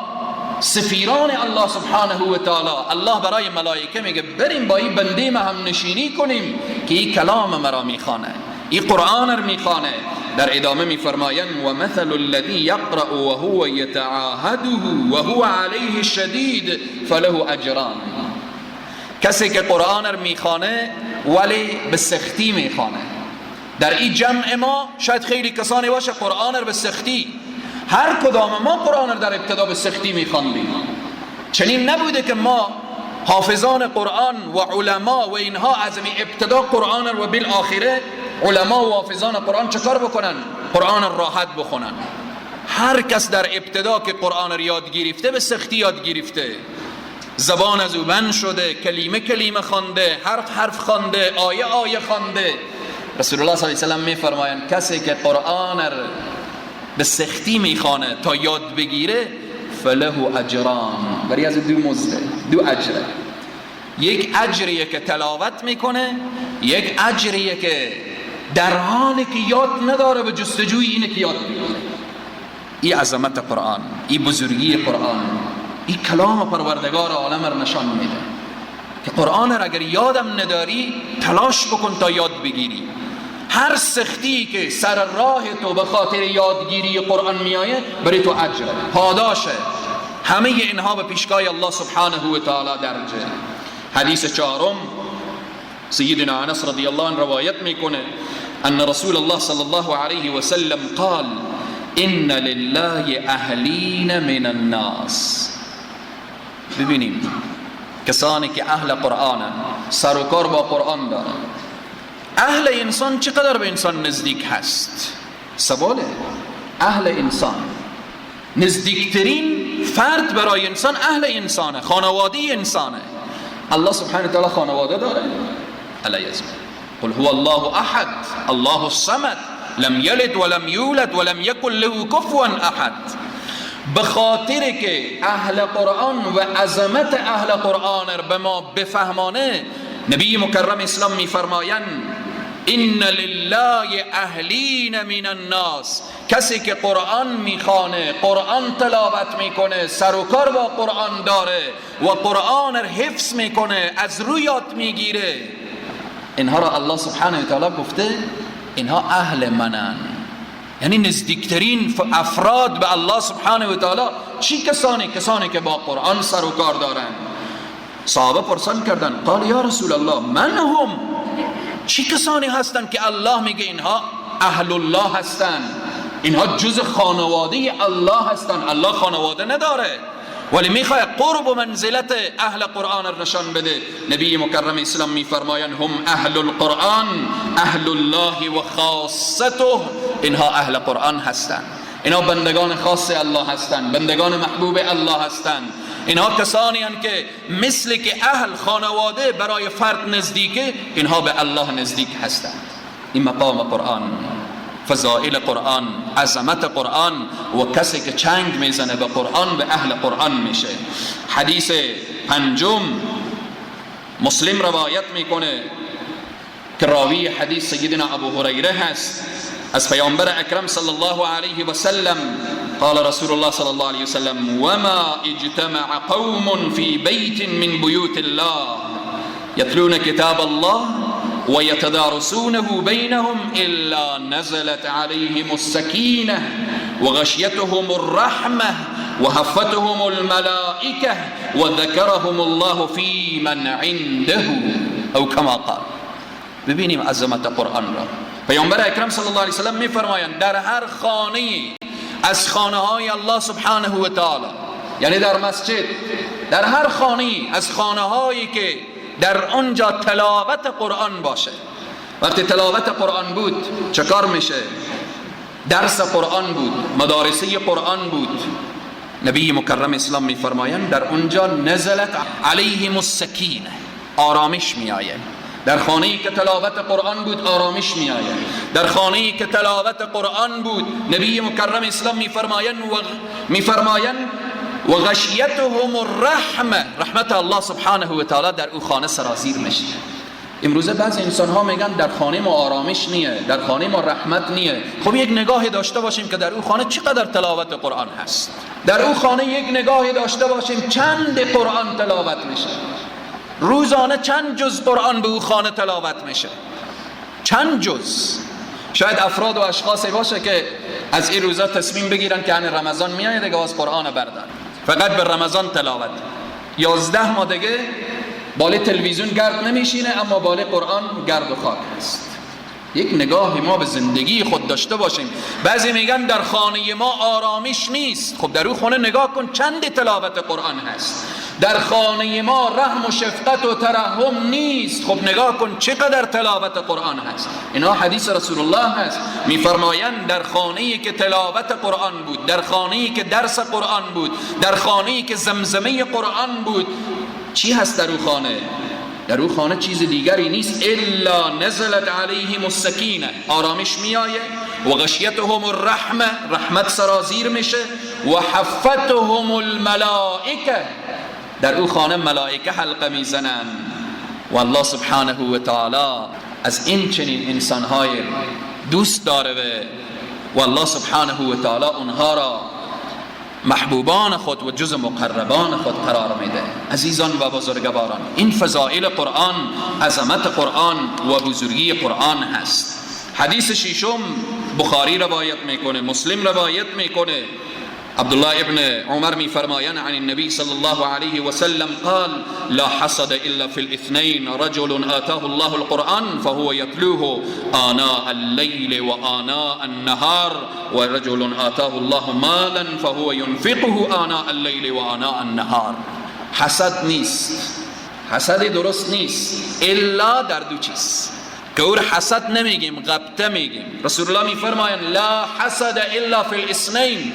سفیران الله سبحانه و تعالی. الله برای ملائکه میگه بریم با این بنده ما هم نشینی کنیم که این کلام مرا میخوانه، این قرآن را میخوانه. در ادامه میفرمایند و مثل الذی یقرأ و هو یتعاهده و هو علیه شدید فله اجران. کسی که قرآن رو میخوانه ولی به سختی میخوانه. در این جمع ما شاید خیلی کسانی باشه قرآن رو به سختی، هر کدام ما قرآن رو در ابتدا به سختی میخواندیم. چنین نبوده که ما حافظان قرآن و علما و اینها از ابتدا قرآن رو و بالآخره علما و حافظان قرآن چکار بکنن؟ قرآن راحت بخونن. هر کس در ابتدا که قرآن رو یاد گرفته به سختی یاد گرفته، زبان از او بند شده، کلمه کلمه خوانده، حرف حرف خوانده، آیه آیه خوانده. رسول الله صلی الله علیه و سلم میفرمایند کسی که قرآن رو به سختی میخوانه تا یاد بگیره فله اجران، برای از دو مزده، دو اجره. یک اجریه که تلاوت میکنه، یک اجریه که در حالی که یاد نداره به جستجوی اینه که یاد بگیره. این عظمت قرآن، این بزرگی قرآن، این کلام پروردگار عالم رو نشان میده که قرآن رو اگر یادم نداری تلاش بکن تا یاد بگیری. هر سختی که سر راه تو به خاطر یادگیری قرآن میایه برای تو اجر پاداشه. همه اینها به پیشگاه الله سبحانه و تعالی درجه. حدیث چهارم سیدنا انس رضی الله عنه روایت میکنه ان رسول الله صلی الله علیه و سلم قال ان لله اهلین من الناس. ببینیم کسانی که اهل قرآن، سر و کار با قرآن دارن. اهل انسان چقدر به انسان نزدیک هست؟ سواله. اهل انسان، نزدیکترین فرد برای انسان اهل انسانه، خانواده انسانه. الله سبحانه و تعالی خانواده داره. الا یزم قل هو الله احد الله الصمد لم یلد ولم یولد ولم یکن له کفوا احد. به خاطر که اهل قرآن و عظمت اهل قرآن به ما بفهمانه، نبی مکرم اسلام میفرمایند ان لله اهلین من الناس. کسی که قرآن میخوانه، قرآن تلاوت میکنه، سر و کار با قرآن داره و قرآن رو حفظ میکنه، از روی یاد میگیره، اینها را الله سبحانه و تعالی گفته اینها اهل منن. یعنی نزدیکترین افراد به الله سبحانه و تعالی چی کسانی؟ کسانی که با قرآن سر و کار دارن. صحابه پرسان کردن قال یا رسول الله من هم؟ چی کسانی هستن که الله میگه اینها اهل الله هستن، اینها جز خانواده الله هستن؟ الله خانواده نداره ولی میخواد قرب و منزلت اهل قرآن رو نشان بده. نبی مکرم اسلام میفرمایند هم اهل القرآن اهل الله و خاصته. اینها اهل قرآن هستن، اینها بندگان خاص الله هستن، بندگان محبوب الله هستن. اینها کسانی هستند که مثل که اهل خانواده برای فرد نزدیکه، اینها به الله نزدیک هستند. این مقام قرآن، فضائل قرآن، عظمت قرآن و کسی که چنگ میزنه به قرآن به اهل قرآن میشه. حدیث پنجم مسلم روایت میکنه که راوی حدیث سیدنا ابو هریره هست از پیامبر اکرم صلی الله علیه و سلم قال رسول الله صلی الله علیه و سلم وما اجتمع قوم في بيت من بيوت الله يتلون كتاب الله ويتدارسونه بينهم إلا نزلت عليهم السكينة وغشيتهم الرحمة وهفتهم الملائكة وذكرهم الله في من عنده أو كما قال. ببینیم عظمت قرآن را. پیامبر اکرم صلی الله علیه و سلم میفرمایند در هر خانه از خانه های الله سبحانه و تعالی، یعنی در مسجد، در هر خانه از خانه هایی که در اونجا تلاوت قرآن باشه. وقتی تلاوت قرآن بود چه کار میشه؟ درس قرآن بود، مدارسه قرآن بود. نبی مکرم اسلام میفرمایند در اونجا نزلت علیهم السکینه، آرامش میآید. در خانه‌ای که تلاوت قرآن بود آرامش میآید. در خانه‌ای که تلاوت قرآن بود نبی مکرم اسلام میفرمایند و غشیتهم الرحمه، رحمت الله سبحانه و تعالی در او خانه سرازیر میشه. امروزه بعضی انسان ها میگن در خانه ما آرامش نیه، در خانه ما رحمت نیه. خب یک نگاهی داشته باشیم که در او خانه چقدر تلاوت قرآن هست. در او خانه یک نگاهی داشته باشیم چند قرآن تلاوت میشه، روزانه چند جز قرآن به او خانه تلاوت میشه، چند جز. شاید افراد و اشخاصی باشه که از این روزا تصمیم بگیرن که یعنی رمضان میاد دیگه از قرآن بردن، فقط به رمضان تلاوت. 11 ماه دیگه بالای تلویزیون گرد نمیشینه اما بالای قرآن گرد و خاک است. یک نگاهی ما به زندگی خود داشته باشیم. بعضی میگن در خانه ما آرامش نیست. خب در اون خانه نگاه کن چند تلاوت قرآن هست. در خانه ما رحم و شفقت و ترحم نیست. خب نگاه کن چقدر تلاوت قرآن هست. اینا حدیث رسول الله هست، میفرمایند در خانه‌ای که تلاوت قرآن بود، در خانه‌ای که درس قرآن بود، در خانه‌ای که زمزمه قرآن بود، چی هست در اون خانه؟ در اون خانه چیز دیگری نیست الا نزلت علیهم السکینه، آرامش میآید، و غشیتهم الرحمه، رحمت سرازیر میشه، و حفتهم الملائکه، در اون خانه ملائکه حلقه میزنن. و الله سبحانه و تعالی از این چنین انسانهای دوست داره و الله سبحانه و تعالی اونها را محبوبان خود و جز مقربان خود قرار میده. عزیزان و بزرگواران، این فضائل قرآن، عظمت قرآن و بزرگی قرآن هست. حدیث ششم بخاری روایت میکنه، مسلم روایت میکنه. عبدالله ابن عمر میفرمایند عن النبی صلی الله علیه و سلم قال لا حسد الا في الاثنين، رجل آتاه الله القرآن فهو يتلوه آناء الليل وآناء النهار، ورجل آتاه الله مالا فهو ينفقه آناء الليل وآناء النهار. حسد نیست، حسد درست نیست الا در دو چیز که اور حسد نمیگیم، غبطه میگیم. رسول الله میفرمایند لا حسد الا في الاثنين،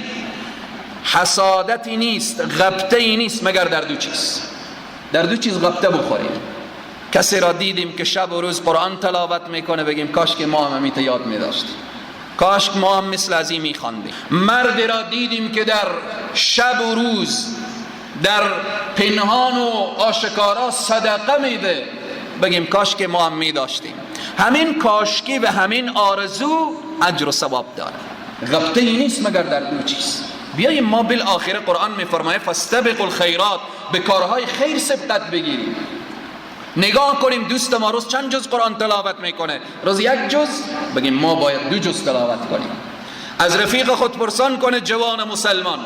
حسادتی نیست، غبطه‌ای نیست مگر در دو چیز. در دو چیز غبطه بخورید. کسی را دیدیم که شب و روز قرآن تلاوت میکنه، بگیم کاش که ما هم امیت یاد میداشتیم، کاش ما هم مثل از این میخواندیم. مرد را دیدیم که در شب و روز در پنهان و آشکارا صدقه میده، بگیم کاش که ما هم میداشتیم. همین کاشکی و همین آرزو اجر و ثواب داره. غبطه‌ای نیست مگر در دو چیز. بیاییم ما بالاخره قرآن میفرمایه فاستبقوا الخیرات، به کارهای خیر سبقت بگیریم. نگاه کنیم دوست ما روز چند جز قرآن تلاوت میکنه؟ روز یک جز، بگیم ما باید 2 جز تلاوت کنیم. از رفیق خود پرسان کنه جوان مسلمان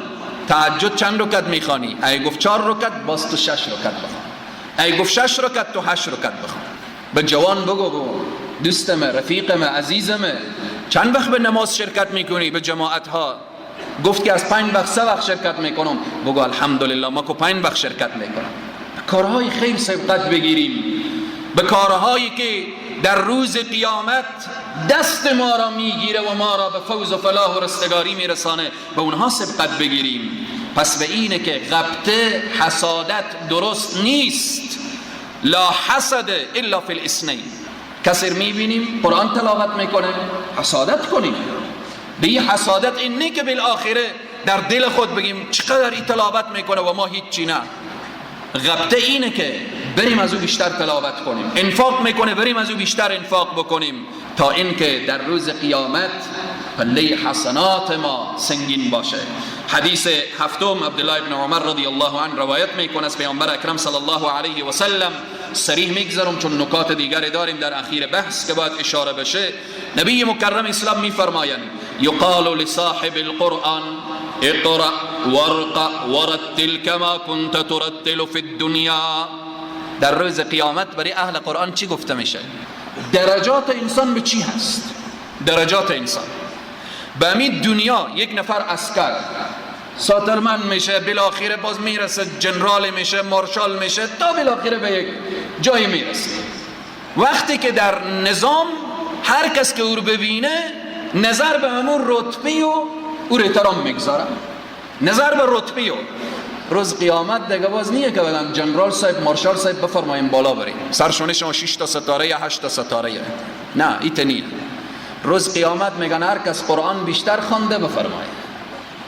تهجد چند رکعت میخوانی؟ ای گفت 4 رکعت، باز تو 6 رکعت بخوان. ای گفت 6 رکعت، تو 8 رکعت بخوان. به جوان بگو دوستم، رفیقم، عزیزم، چند وقت به نماز شرکت میکنی؟ به جماعت ها گفت که از 5 وقت 3 وقت شرکت میکنم. بگو الحمدلله ما که 5 وقت شرکت میکنم. کارهای خیر سبقت بگیریم، به کارهایی که در روز قیامت دست ما را میگیره و ما را به فوز و فلاح و رستگاری میرسانه، به اونها سبقت بگیریم. پس به اینه که غبطه، حسادت درست نیست. لا حسد الا فی الاثنین. کسی میبینیم قرآن تلاوت میکنه، حسادت کنیم. به این حسادت این نه که بالاخره در دل خود بگیم چقدر این تلاوت میکنه و ما هیچی نه. غبطه اینه که بریم از او بیشتر تلاوت کنیم. انفاق میکنه، بریم از او بیشتر انفاق بکنیم، تا اینکه در روز قیامت پله حسنات ما سنگین باشه. حدیث هفتم عبدالله ابن عمر رضی الله عنه روایت میکنه از پیامبر اکرم صلی الله علیه و سلم. صریح میگذارم چون نکات دیگری داریم در اخیر بحث که باید اشاره بشه. نبی مکرم اسلام میفرمایند یقال لصاحب القرآن اقرأ وارقع ورتل كما كنت ترتل في الدنيا. در روز قیامت برای اهل قرآن چی گفته میشه؟ درجات انسان به چی هست؟ درجات انسان به همین دنیا یک نفر عسکر ساترمن میشه، بالاخره باز میرسه جنرال میشه، مارشال میشه، تا بالاخره به یک جایی میرسه. وقتی که در نظام هر کس که او رو ببینه نظر به همون رتبه و او رو احترام میگذاره، نظر به رتبه. و روز قیامت دیگه باز نیه که بگن جنرال صاحب، مارشال صاحب بفرماییم بالا بریم، سرشونه شما 6 تا ستاره یا 8 تا ستاره. نه ایت نیه. روز قیامت میگن هر کس قرآن بیشتر خوانده بفرمایید،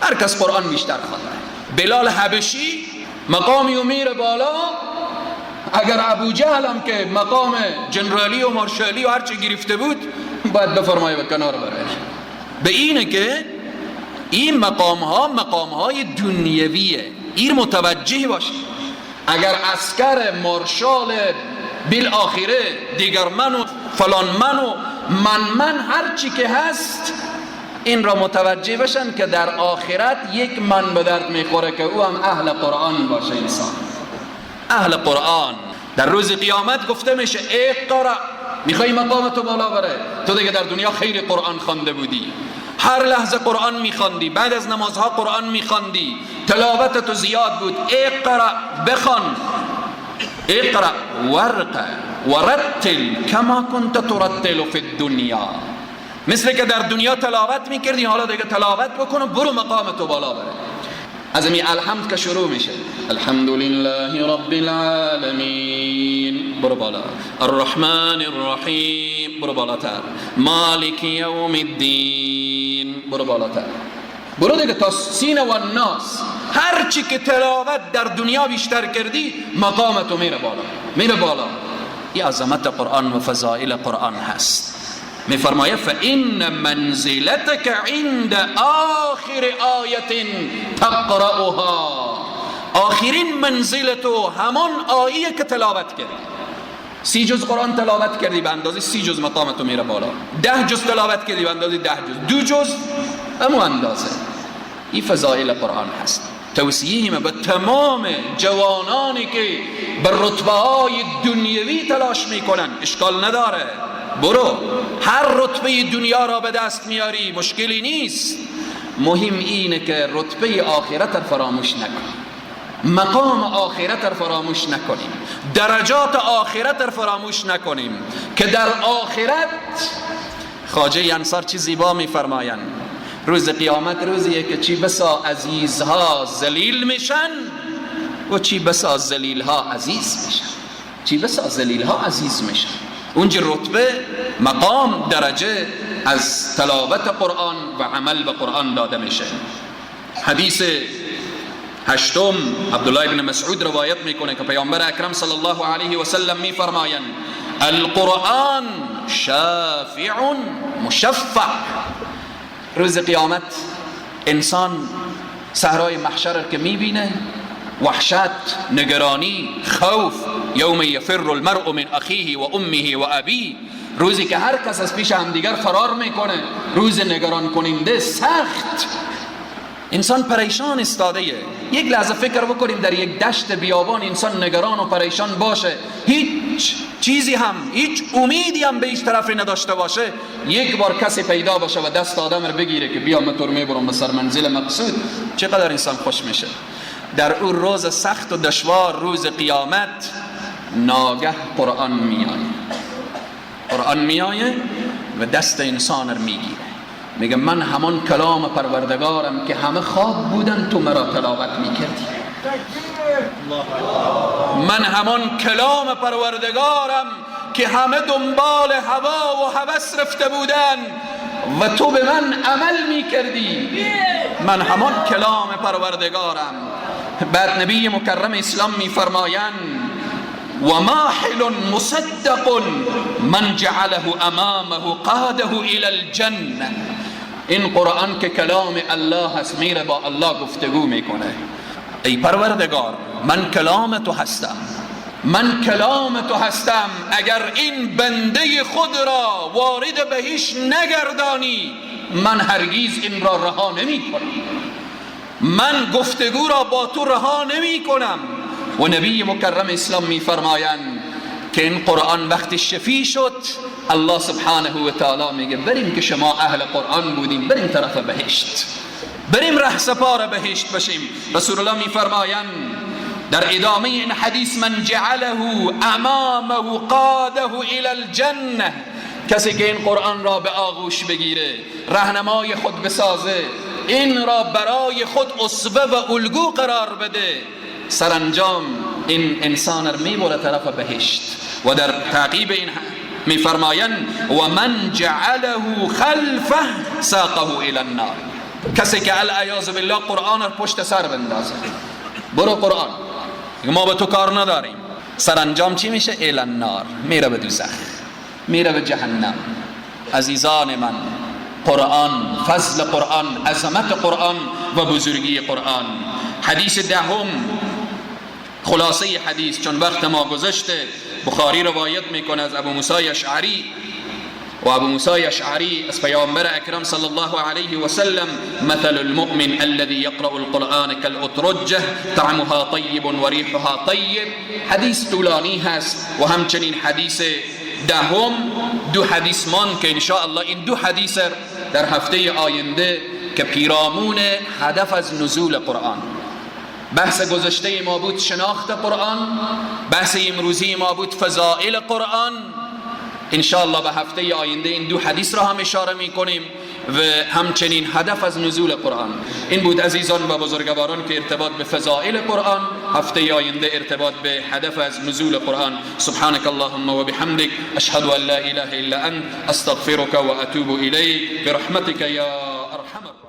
هر کس قرآن بیشتر خوانده. بلال حبشی مقامی و میره بالا، اگر ابو جهل هم که مقام جنرالی و مارشالی و هرچی گرفته بود باید بفرمایید به کنار بره. به اینه که این مقام های دنیویه، این متوجه باشید. اگر عسکر، مارشال، بالاخره دیگرمن و فلانمن و من هرچی که هست، این را متوجه بشن که در آخرت یک من به درد میخوره که او هم اهل قرآن باشه. انسان اهل قرآن در روز قیامت گفته میشه اقرا، میخوای مقامتو بالا بره، تو دیگه در دنیا خیلی قرآن خوانده بودی، هر لحظه قرآن میخواندی، بعد از نمازها قرآن میخواندی، تلاوتت زیاد بود، اقرا بخوان، اقرا ورقه ورتل کما کنت ترتل فی الدنیا، مثل که در دنیا تلاوت میکردی حالا دیگه تلاوت بکن و برو مقامتو بالا بره. از می الحمد که شروع میشه، الحمدلله رب العالمین، برو بالا، الرحمن الرحیم، برو بالاتر، مالک یوم الدین، برو بالاتر، برو دیگه تا سین و الناس. هر چی که تلاوت در دنیا بیشتر کردی مقامتو میره بالا، میره بالا. این عظمت قرآن و فضائل قرآن هست. میفرماید فإن منزلتك عند آخر آیت تقرأها، آخرین منزلتو همان آیه که تلاوت کردی. 30 جز قرآن تلاوت کردی به اندازه 30 جز مقامتو میره بالا، 10 جز تلاوت کردی به اندازه 10 جز، 2 جز همون اندازه. این فضائل قرآن هست. توصیه به تمام جوانانی که به رتبه های دنیوی تلاش میکنن، اشکال نداره، برو هر رتبه دنیا را به دست میاری، مشکلی نیست. مهم اینه که رتبه آخرت را فراموش نکنیم، مقام آخرت را فراموش نکنیم، درجات آخرت را فراموش نکنیم که در آخرت خواجه انصار چی زیبا میفرمایند، روز قیامت روزیه که چی بسا عزیزها ذلیل میشن و چی بسا ذلیلها عزیز میشن، چی بسا ذلیلها عزیز میشن. اونجا رتبه، مقام، درجه از تلاوت قرآن و عمل به قرآن داده میشه. حدیث هشتم عبدالله بن مسعود روایت میکنه که پیامبر اکرم صلی الله علیه و سلم میفرمایند القرآن شافع مشفع. روز قیامت انسان صحرای محشر که میبینه، وحشت، نگرانی، خوف، یوم یفر المرء من اخیه و امه و ابیه، روزی که هر کس از پیش همدیگر فرار میکنه، روز نگران کننده، سخت، انسان پریشان استاده. یک لحظه فکر بکنیم در یک دشت بیابان انسان نگران و پریشان باشه، هیچ چیزی هم، هیچ امیدی هم به هیچ طرفی نداشته باشه، یک بار کسی پیدا باشه و دست آدم رو بگیره که بیا من تو رو میبرم به سر منزل مقصود، چقدر انسان خوش میشه. در اون روز سخت و دشوار، روز قیامت، ناگه قرآن میآید، قرآن میآید و دست انسان رو میگیره، میگه من همان کلام پروردگارم که همه خواب بودن تو مرا تلاوت میکردی، من همان کلام پروردگارم که همه دنبال هوا و هوس رفته بودن و تو به من عمل میکردی، من همان کلام پروردگارم. بعد نبی مکرم اسلام میفرمایند و ماحل مصدق من جعله امامه قاده الى الجنه. این قرآن که کلام الله هست، میره با الله گفتگو میکنه، ای پروردگار من کلام تو هستم، من کلام تو هستم، اگر این بنده خود را وارد بهش نگردانی من هرگیز این را رها نمی کنم، من گفتگو را با تو رها نمی کنم. و نبی مکرم اسلام می فرمایند که این قرآن وقتی شفیع شد، الله سبحانه و تعالی میگه بریم که شما اهل قرآن بودیم، بریم طرف بهشت، بریم رهسپار بهشت بشیم. رسول الله می فرمایند در ادامه این حدیث من جعله امامه قاده الى الجنه، کسی که این قرآن را به آغوش بگیره، راهنمای خود بسازه، این را برای خود اسوه و الگو قرار بده، سرانجام این انسان را میبره طرف بهشت. و در تعقیب این میفرمایند و من جعله خلفه ساقه الى النار، کسی که العیاذ بالله قرآن را پشت سر بندازه، برو قرآن، ما به تو کار نداریم، سرانجام چی میشه؟ الی النار، میره به دوزخ، میره به جهنم. عزیزان من، قرآن، فضل قرآن، عظمت قرآن و بزرگی قرآن. حدیث دهم، خلاصه حدیث چون وقت ما گذشته، بخاری روایت میکنه از ابو موسی اشعری و ابو موسی اشعری از پیامبر اکرم صلی الله علیه و سلم مثل المؤمن الذي يقرأ القرآن كالأترجة طعمها طيب و ریحها طيب. حدیث طولانی هست و همچنین حدیث دهم دو حدیث مان که انشاءالله این دو حدیث در هفته آینده که پیرامون هدف از نزول قرآن. بحث گذشته ما بود شناخت قرآن، بحث امروزی ما بود فضائل قرآن. انشاءالله به هفته آینده این دو حدیث را هم اشاره می کنیم و همچنین هدف از نزول قرآن. این بود عزیزان و بزرگواران که ارتباط به فضائل قرآن، هفته آینده ارتباط به هدف از نزول قرآن. سبحانك اللهم و بحمدك اشهد ان لا اله الا انت استغفرك و اتوب الیک برحمتك یا ارحم الراحمین.